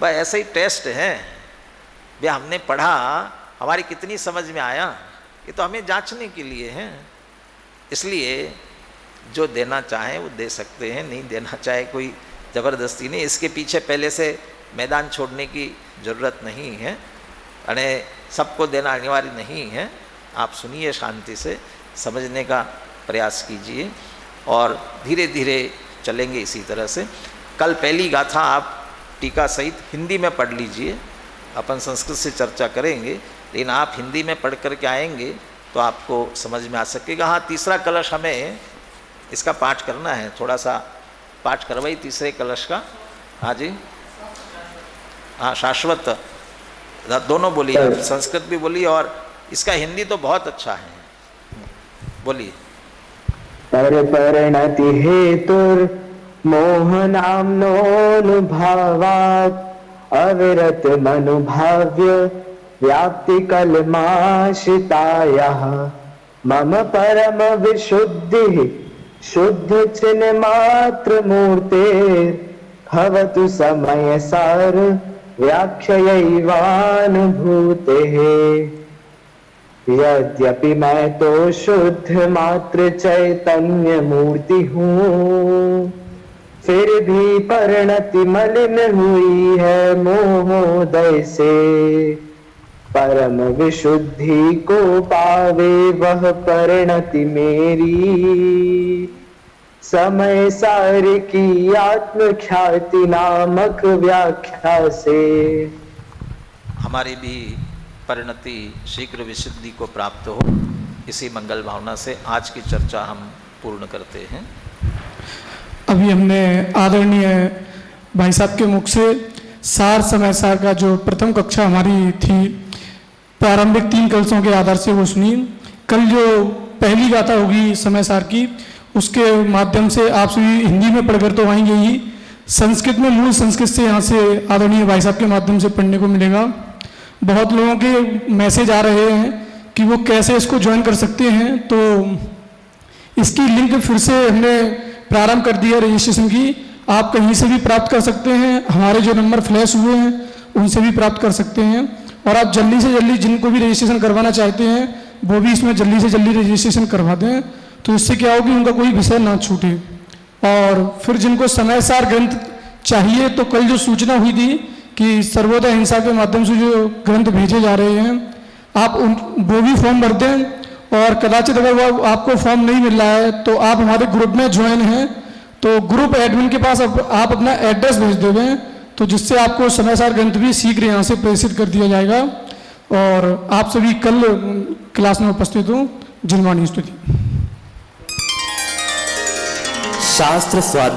भाई ऐसे ही टेस्ट है भैया, हमने पढ़ा, हमारी कितनी समझ में आया, ये तो हमें जांचने के लिए है। इसलिए जो देना चाहे वो दे सकते हैं, नहीं देना चाहे कोई ज़बरदस्ती नहीं। इसके पीछे पहले से मैदान छोड़ने की ज़रूरत नहीं है, अरे सबको देना अनिवार्य नहीं है। आप सुनिए, शांति से समझने का प्रयास कीजिए और धीरे धीरे चलेंगे इसी तरह से। कल पहली गाथा आप टीका सहित हिंदी में पढ़ लीजिए, अपन संस्कृत से चर्चा करेंगे, लेकिन आप हिंदी में पढ़ करके आएंगे तो आपको समझ में आ सकेगा। हाँ, तीसरा कलश हमें इसका पाठ करना है, थोड़ा सा पाठ करवाई तीसरे कलश का। हाँ जी, हाँ शाश्वत, दोनों बोलिए, आप संस्कृत भी बोलिए और इसका हिंदी तो बहुत अच्छा है, बोलिए। पर परिणति हेतुर मोहनाम्नोऽनुभावात् अविरत मनुभाव्य व्याप्ति कलमाश्रितायाः मम परम विशुद्धि शुद्ध चिन्ह मात्र मूर्ते भवतु समय सार व्याख्यैवानुभूतेः। यद्यपि मैं तो शुद्ध मात्र चैतन्य मूर्ति हूँ, फिर भी परिणति मलिन हुई है मोहोदय से। परम विशुद्धि को पावे वह परिणति मेरी, समय सार की आत्मख्याति नामक व्याख्या से। हमारी भी परिणति शीघ्र विशुद्धि को प्राप्त हो, इसी मंगल भावना से आज की चर्चा हम पूर्ण करते हैं। अभी हमने आदरणीय भाई साहब के मुख से सार समय सार का जो प्रथम कक्षा हमारी थी प्रारंभिक 3 कलशों के आधार से वो सुनी। कल जो पहली गाथा होगी समय सार की, उसके माध्यम से आप सभी हिंदी में पढ़कर तो आएंगे ही, संस्कृत में मूल संस्कृत से यहाँ से आदरणीय भाई साहब के माध्यम से पढ़ने को मिलेगा। बहुत लोगों के मैसेज आ रहे हैं कि वो कैसे इसको ज्वाइन कर सकते हैं, तो इसकी लिंक फिर से हमने प्रारंभ कर दिया रजिस्ट्रेशन की। आप कहीं से भी प्राप्त कर सकते हैं, हमारे जो नंबर फ्लैश हुए हैं उनसे भी प्राप्त कर सकते हैं। और आप जल्दी से जल्दी जिनको भी रजिस्ट्रेशन करवाना चाहते हैं वो भी इसमें जल्दी से जल्दी रजिस्ट्रेशन करवा दें, तो इससे क्या होगी उनका कोई विषय ना छूटे। और फिर जिनको समय सार ग्रंथ चाहिए, तो कल जो सूचना हुई थी कि सर्वोदय हिंसा के माध्यम से जो ग्रंथ भेजे जा रहे हैं, आप वो भी फॉर्म भर दें। और कदाचित अगर वो आपको फॉर्म नहीं मिल रहा है तो आप हमारे ग्रुप में ज्वाइन हैं, तो ग्रुप एडमिन के पास आप अपना एड्रेस भेज देवें, तो जिससे आपको समय सार ग्रंथ भी शीघ्र यहाँ से प्रेषित कर दिया जाएगा। और आप सभी कल क्लास में उपस्थित हो। जिनवाणी स्तुति। शास्त्र स्वाध्याय।